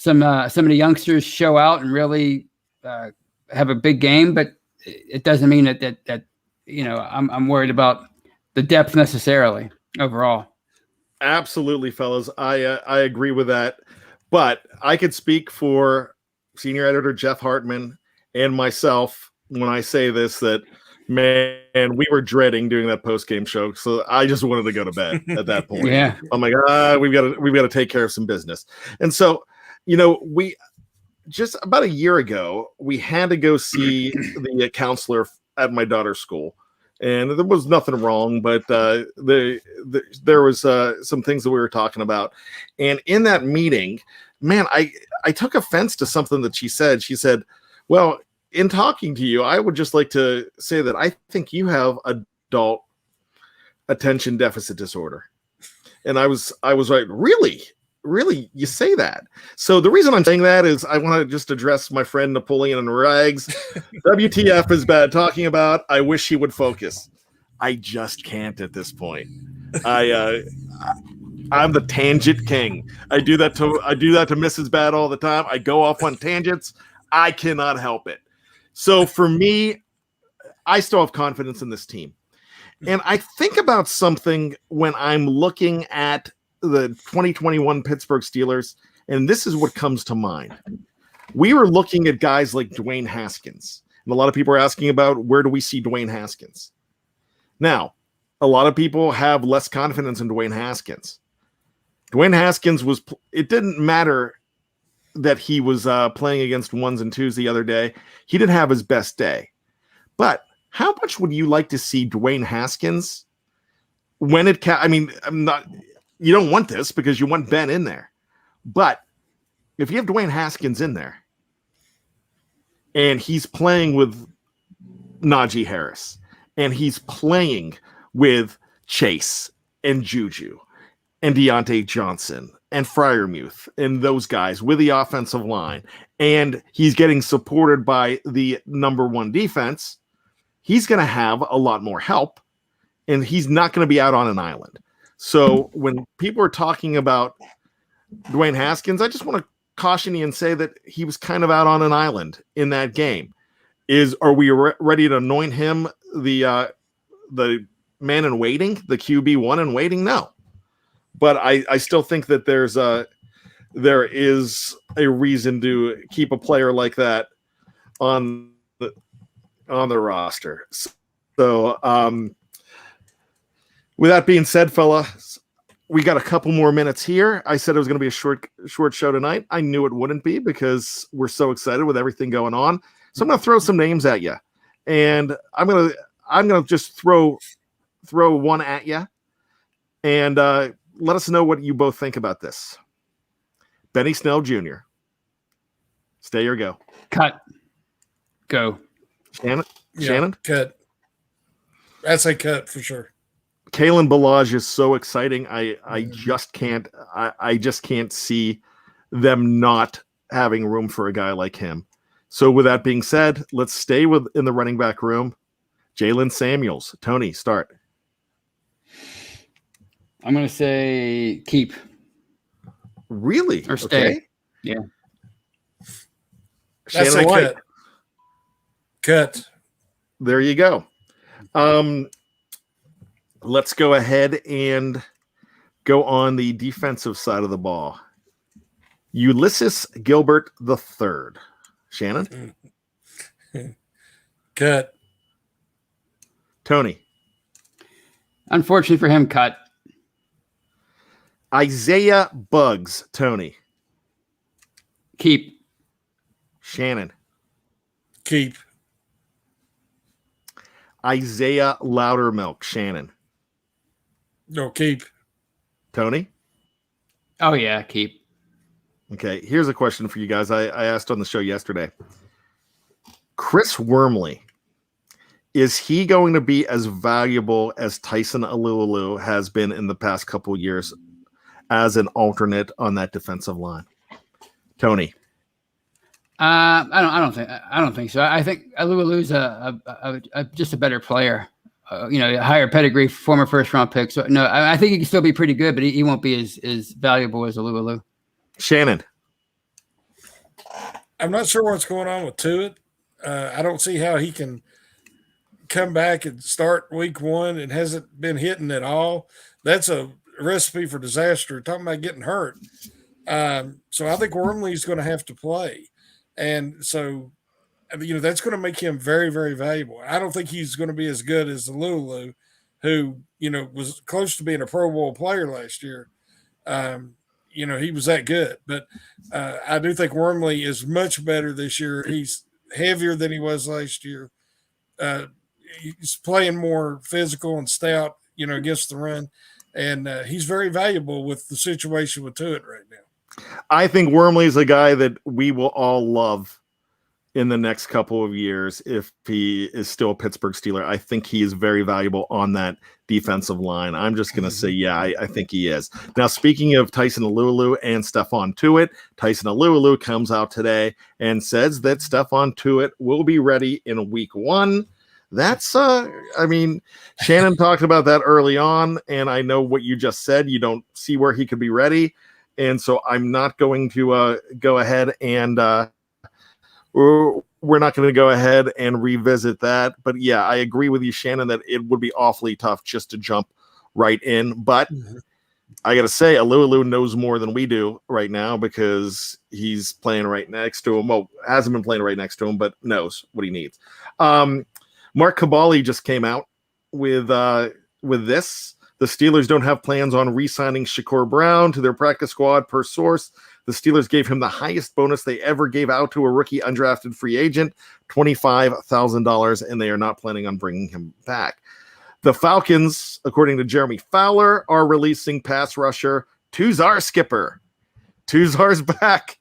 of the youngsters show out and really have a big game, but it doesn't mean that I'm worried about the depth necessarily overall. Absolutely, fellas. I agree with that. But I could speak for senior editor Jeff Hartman and myself when I say this, that, man, we were dreading doing that post-game show. So I just wanted to go to bed at that point. Yeah. I'm like, we've got to take care of some business. And so, we just about a year ago, we had to go see the counselor at my daughter's school. And there was nothing wrong, but there was some things that we were talking about. And in that meeting, man, I took offense to something that she said. She said, well, in talking to you, I would just like to say that I think you have adult attention deficit disorder. And I was like, really? Really? You say that? So the reason I'm saying that is I want to just address my friend Napoleon and Rags. WTF is bad talking about. I wish he would focus. I just can't at this point. I'm the tangent king. I do that to Mrs. Bad all the time. I go off on tangents. I cannot help it. So for me, I still have confidence in this team. And I think about something when I'm looking at the 2021 Pittsburgh Steelers, and this is what comes to mind. We were looking at guys like Dwayne Haskins, and a lot of people are asking about where do we see Dwayne Haskins. Now, a lot of people have less confidence in Dwayne Haskins. Dwayne Haskins it didn't matter that he was playing against ones and twos the other day. He didn't have his best day. But how much would you like to see Dwayne Haskins when you don't want this because you want Ben in there. But if you have Dwayne Haskins in there and he's playing with Najee Harris and he's playing with Chase and JuJu and Deontay Johnson and Freiermuth and those guys with the offensive line, and he's getting supported by the number one defense, he's going to have a lot more help, and he's not going to be out on an island. So when people are talking about Dwayne Haskins, I just want to caution you and say that he was kind of out on an island in that game. Are we ready to anoint him the man in waiting, the QB1 in waiting? No. But I still think that there is a reason to keep a player like that on the roster. So with that being said, fellas, we got a couple more minutes here. I said it was going to be a short show tonight. I knew it wouldn't be because we're so excited with everything going on. So I'm going to throw some names at you, and I'm going to just throw one at you, and let us know what you both think about this. Benny Snell Jr. Stay or go? Cut. Go. Shannon? Yeah, Shannon? Cut. I'd say cut for sure. Kalen Ballage is so exciting. I just can't see them not having room for a guy like him. So with that being said, let's stay in the running back room. Jalen Samuels. Tony, start. I'm going to say keep. Really? Or stay. Okay. Yeah. That's Shannon a White. Cut. There you go. Let's go ahead and go on the defensive side of the ball. Ulysses Gilbert III. Shannon? Cut. Tony? Unfortunately for him, cut. Isaiah Bugs. Tony? Keep. Shannon? Keep. Isaiah Loudermilk. Shannon? No, keep. Tony? Oh, yeah, keep. Okay, here's a question for you guys. I asked on the show yesterday. Chris Wormley, is he going to be as valuable as Tyson Alualu has been in the past couple of years as an alternate on that defensive line? Tony? I don't think so. I think Alualu's just a better player. A higher pedigree, former first round pick. So no, I think he can still be pretty good, but he won't be as valuable as Alualu. Shannon? I'm not sure what's going on with Tuitt. I don't see how he can come back and start week one and hasn't been hitting at all. That's a recipe for disaster. Talking about getting hurt. So I think Wormley's going to have to play. And so, that's going to make him very, very valuable. I don't think he's going to be as good as the Lulu, who, was close to being a Pro Bowl player last year. He was that good. But I do think Wormley is much better this year. He's heavier than he was last year. He's playing more physical and stout, against the run. And he's very valuable with the situation with Tuitt right now. I think Wormley is a guy that we will all love in the next couple of years if he is still a Pittsburgh Steeler. I think he is very valuable on that defensive line. I'm just going to say, yeah, I think he is. Now, speaking of Tyson Alualu and Stephon Tuitt, Tyson Alualu comes out today and says that Stephon Tuitt will be ready in week one. That's, Shannon talked about that early on, and I know what you just said. You don't see where he could be ready. And so I'm not going to go ahead and we're not going to go ahead and revisit that. But yeah, I agree with you, Shannon, that it would be awfully tough just to jump right in. But I got to say, Alualu knows more than we do right now because he's playing right next to him. Well, hasn't been playing right next to him, but knows what he needs. Mark Cabali just came out with this. The Steelers don't have plans on re-signing Shakur Brown to their practice squad per source. The Steelers gave him the highest bonus they ever gave out to a rookie undrafted free agent, $25,000, and they are not planning on bringing him back. The Falcons, according to Jeremy Fowler, are releasing pass rusher Tuzar Skipper. Tuzar's back.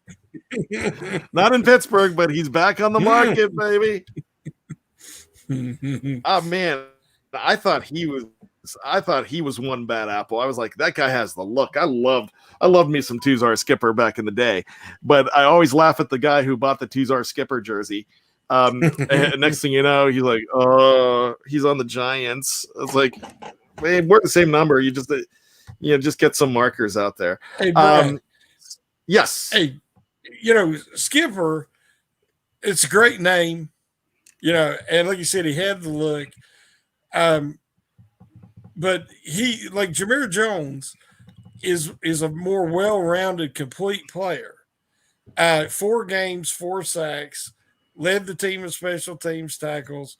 Not in Pittsburgh, but he's back on the market, baby. Oh, man. I thought he was one bad apple. I was like, that guy has the look. I loved me some Tuzar Skipper back in the day, but I always laugh at the guy who bought the Tuzar Skipper jersey. And next thing you know, he's like, he's on the Giants. It's like, man, we're the same number. You just get some markers out there. Hey, Brad, yes. Hey, Skipper, it's a great name, and like you said, he had the look. But he, like Jameer Jones, is a more well-rounded, complete player. 4 games, 4 sacks, led the team in special teams tackles.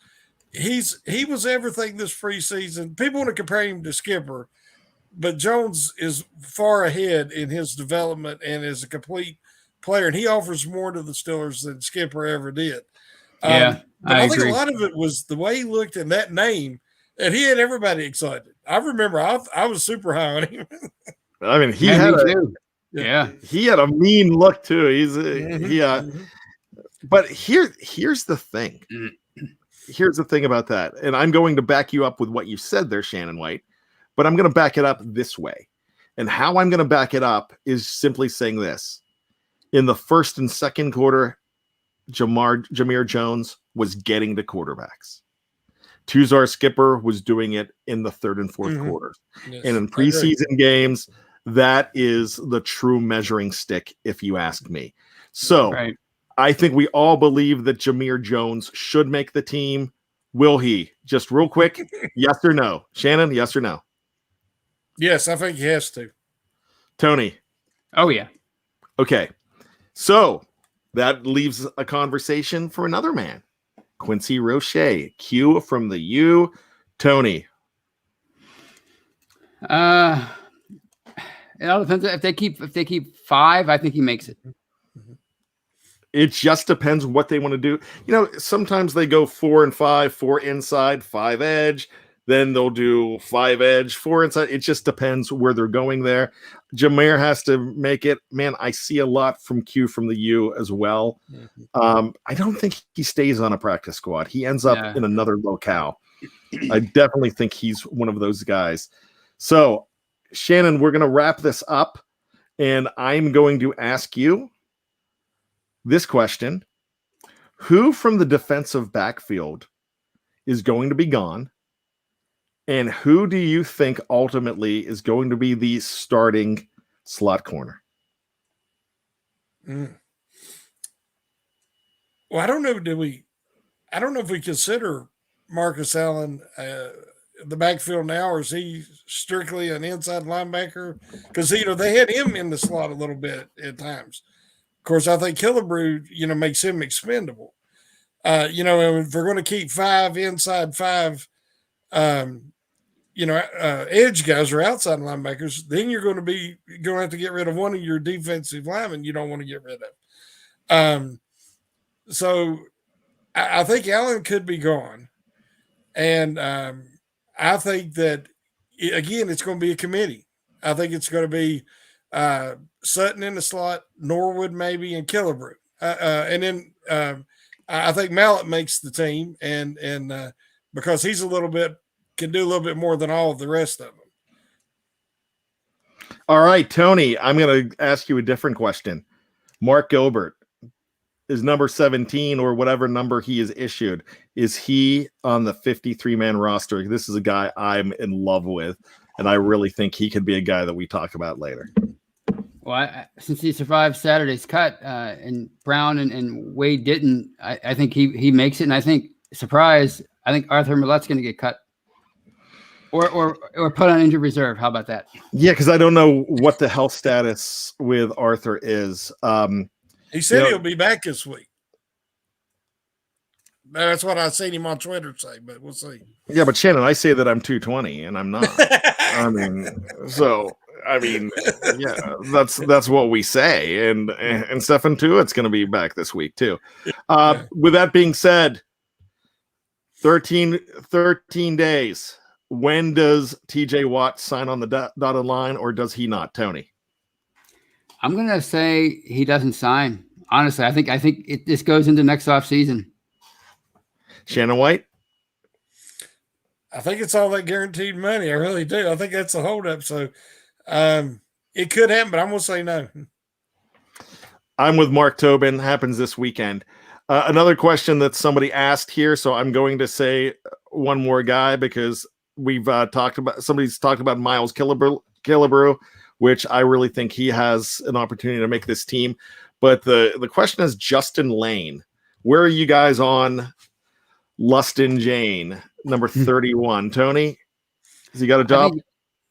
He was everything this preseason. People want to compare him to Skipper, but Jones is far ahead in his development and is a complete player, and he offers more to the Steelers than Skipper ever did. Yeah, but I think agree. a lot of it was the way he looked in that name, and he had everybody excited. I remember I was super high on him. I mean, he had a mean look too. But here's the thing. Here's the thing about that, and I'm going to back you up with what you said there, Shannon White, but I'm going to back it up this way. And how I'm going to back it up is simply saying this. In the first and second quarter, Jameer Jones was getting to quarterbacks. Tuzar Skipper was doing it in the third and fourth quarters. Yes, and in preseason games, that is the true measuring stick, if you ask me. So I think we all believe that Jameer Jones should make the team. Will he? Just real quick, yes or no? Shannon, yes or no? Yes, I think he has to. Tony? Oh, yeah. Okay. So that leaves a conversation for another man. Quincy Roche. Q from the U. Tony? It all depends. If they keep 5, I think he makes it. It just depends what they want to do. You know, sometimes they go 4 and 5, 4 inside, 5 edge. Then they'll do 5 edge, 4 inside. It just depends where they're going there. Jameer has to make it. Man, I see a lot from Q from the U as well. I don't think he stays on a practice squad. He ends up in another locale. I definitely think he's one of those guys. So, Shannon, we're going to wrap this up, and I'm going to ask you this question. Who from the defensive backfield is going to be gone? And who do you think ultimately is going to be the starting slot corner? Well, I don't know. I don't know if we consider Marcus Allen the backfield now, or is he strictly an inside linebacker? Because they had him in the slot a little bit at times. Of course, I think Killebrew, makes him expendable. And if we're going to keep 5 inside 5, edge guys or outside linebackers, then you're going to have to get rid of one of your defensive linemen you don't want to get rid of. So I think Allen could be gone. And I think that, again, it's going to be a committee. I think it's going to be Sutton in the slot, Norwood maybe, and Killebrew. And then I think Mallett makes the team, and because he's can do a little bit more than all of the rest of them. All right, Tony, I'm going to ask you a different question. Mark Gilbert is number 17 or whatever number he is issued. Is he on the 53-man roster? This is a guy I'm in love with, and I really think he could be a guy that we talk about later. Well, since he survived Saturday's cut and Brown and Wade didn't, I think he makes it. And I think, surprise, I think Arthur Millett's going to get cut. Or put on injured reserve. How about that? Yeah, because I don't know what the health status with Arthur is. He said he'll be back this week. That's what I seen him on Twitter say, but we'll see. Yeah, but Shannon, I say that I'm 220, and I'm not. yeah, that's what we say. And Stefan too, it's going to be back this week too. With that being said, 13 days. When does TJ Watt sign on the dotted line, or does he not, Tony? I'm going to say he doesn't sign. Honestly, I think this goes into next offseason. Shannon White? I think it's all that guaranteed money. I really do. I think that's the holdup. So it could happen, but I'm going to say no. I'm with Mark Tobin. Happens this weekend. Another question that somebody asked here, so I'm going to say one more guy because somebody's talked about Miles Killebrew, which I really think he has an opportunity to make this team. But the question is Justin Lane. Where are you guys on Lustin Jane, number 31? Tony, has he got a job?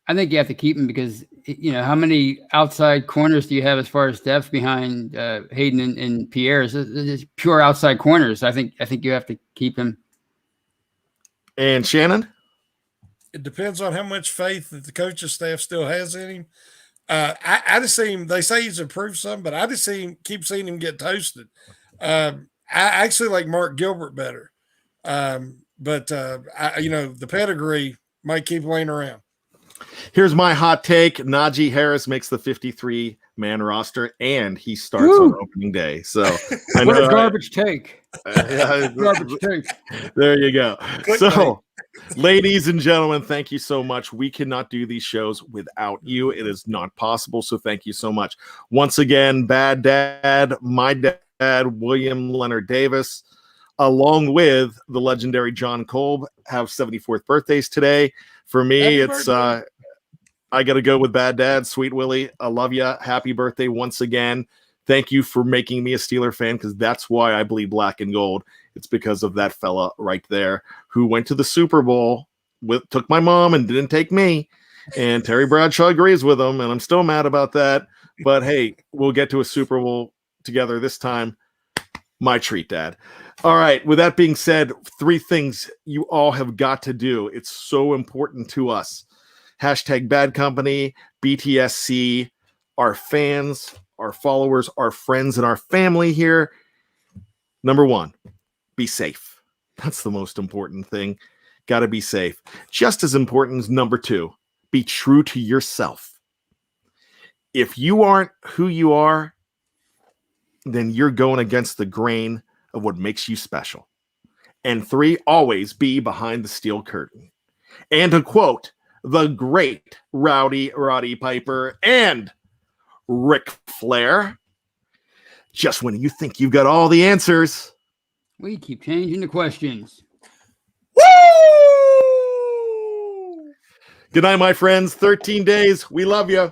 I think you have to keep him because, how many outside corners do you have as far as depth behind Hayden and Pierre? It's pure outside corners. I think you have to keep him. And Shannon? It depends on how much faith that the coaching staff still has in him. I just see him. They say he's improved some, but I just keep seeing him get toasted. I actually like Mark Gilbert better, but the pedigree might keep laying around. Here's my hot take: Najee Harris makes the 53-man roster, and he starts on opening day. So what a garbage take! Garbage take. There you go. So, ladies and gentlemen, thank you so much. We cannot do these shows without you. It is not possible. So thank you so much. Once again, Bad Dad, my dad, William Leonard Davis, along with the legendary John Kolb, have 74th birthdays today. For me, I got to go with Bad Dad, Sweet Willie. I love you. Happy birthday once again. Thank you for making me a Steeler fan, because that's why I bleed black and gold. It's because of that fella right there who went to the Super Bowl, took my mom and didn't take me. And Terry Bradshaw agrees with him, and I'm still mad about that. But hey, we'll get to a Super Bowl together this time. My treat, Dad. All right. With that being said, 3 things you all have got to do. It's so important to us. Hashtag Bad Company, BTSC, our fans, our followers, our friends, and our family here. Number 1, be safe. That's the most important thing. Got to be safe. Just as important as number 2, be true to yourself. If you aren't who you are, then you're going against the grain of what makes you special. And 3, always be behind the steel curtain. And to quote the great Rowdy Roddy Piper and Ric Flair, just when you think you've got all the answers, we keep changing the questions. Woo! Good night, my friends. 13 days. We love you.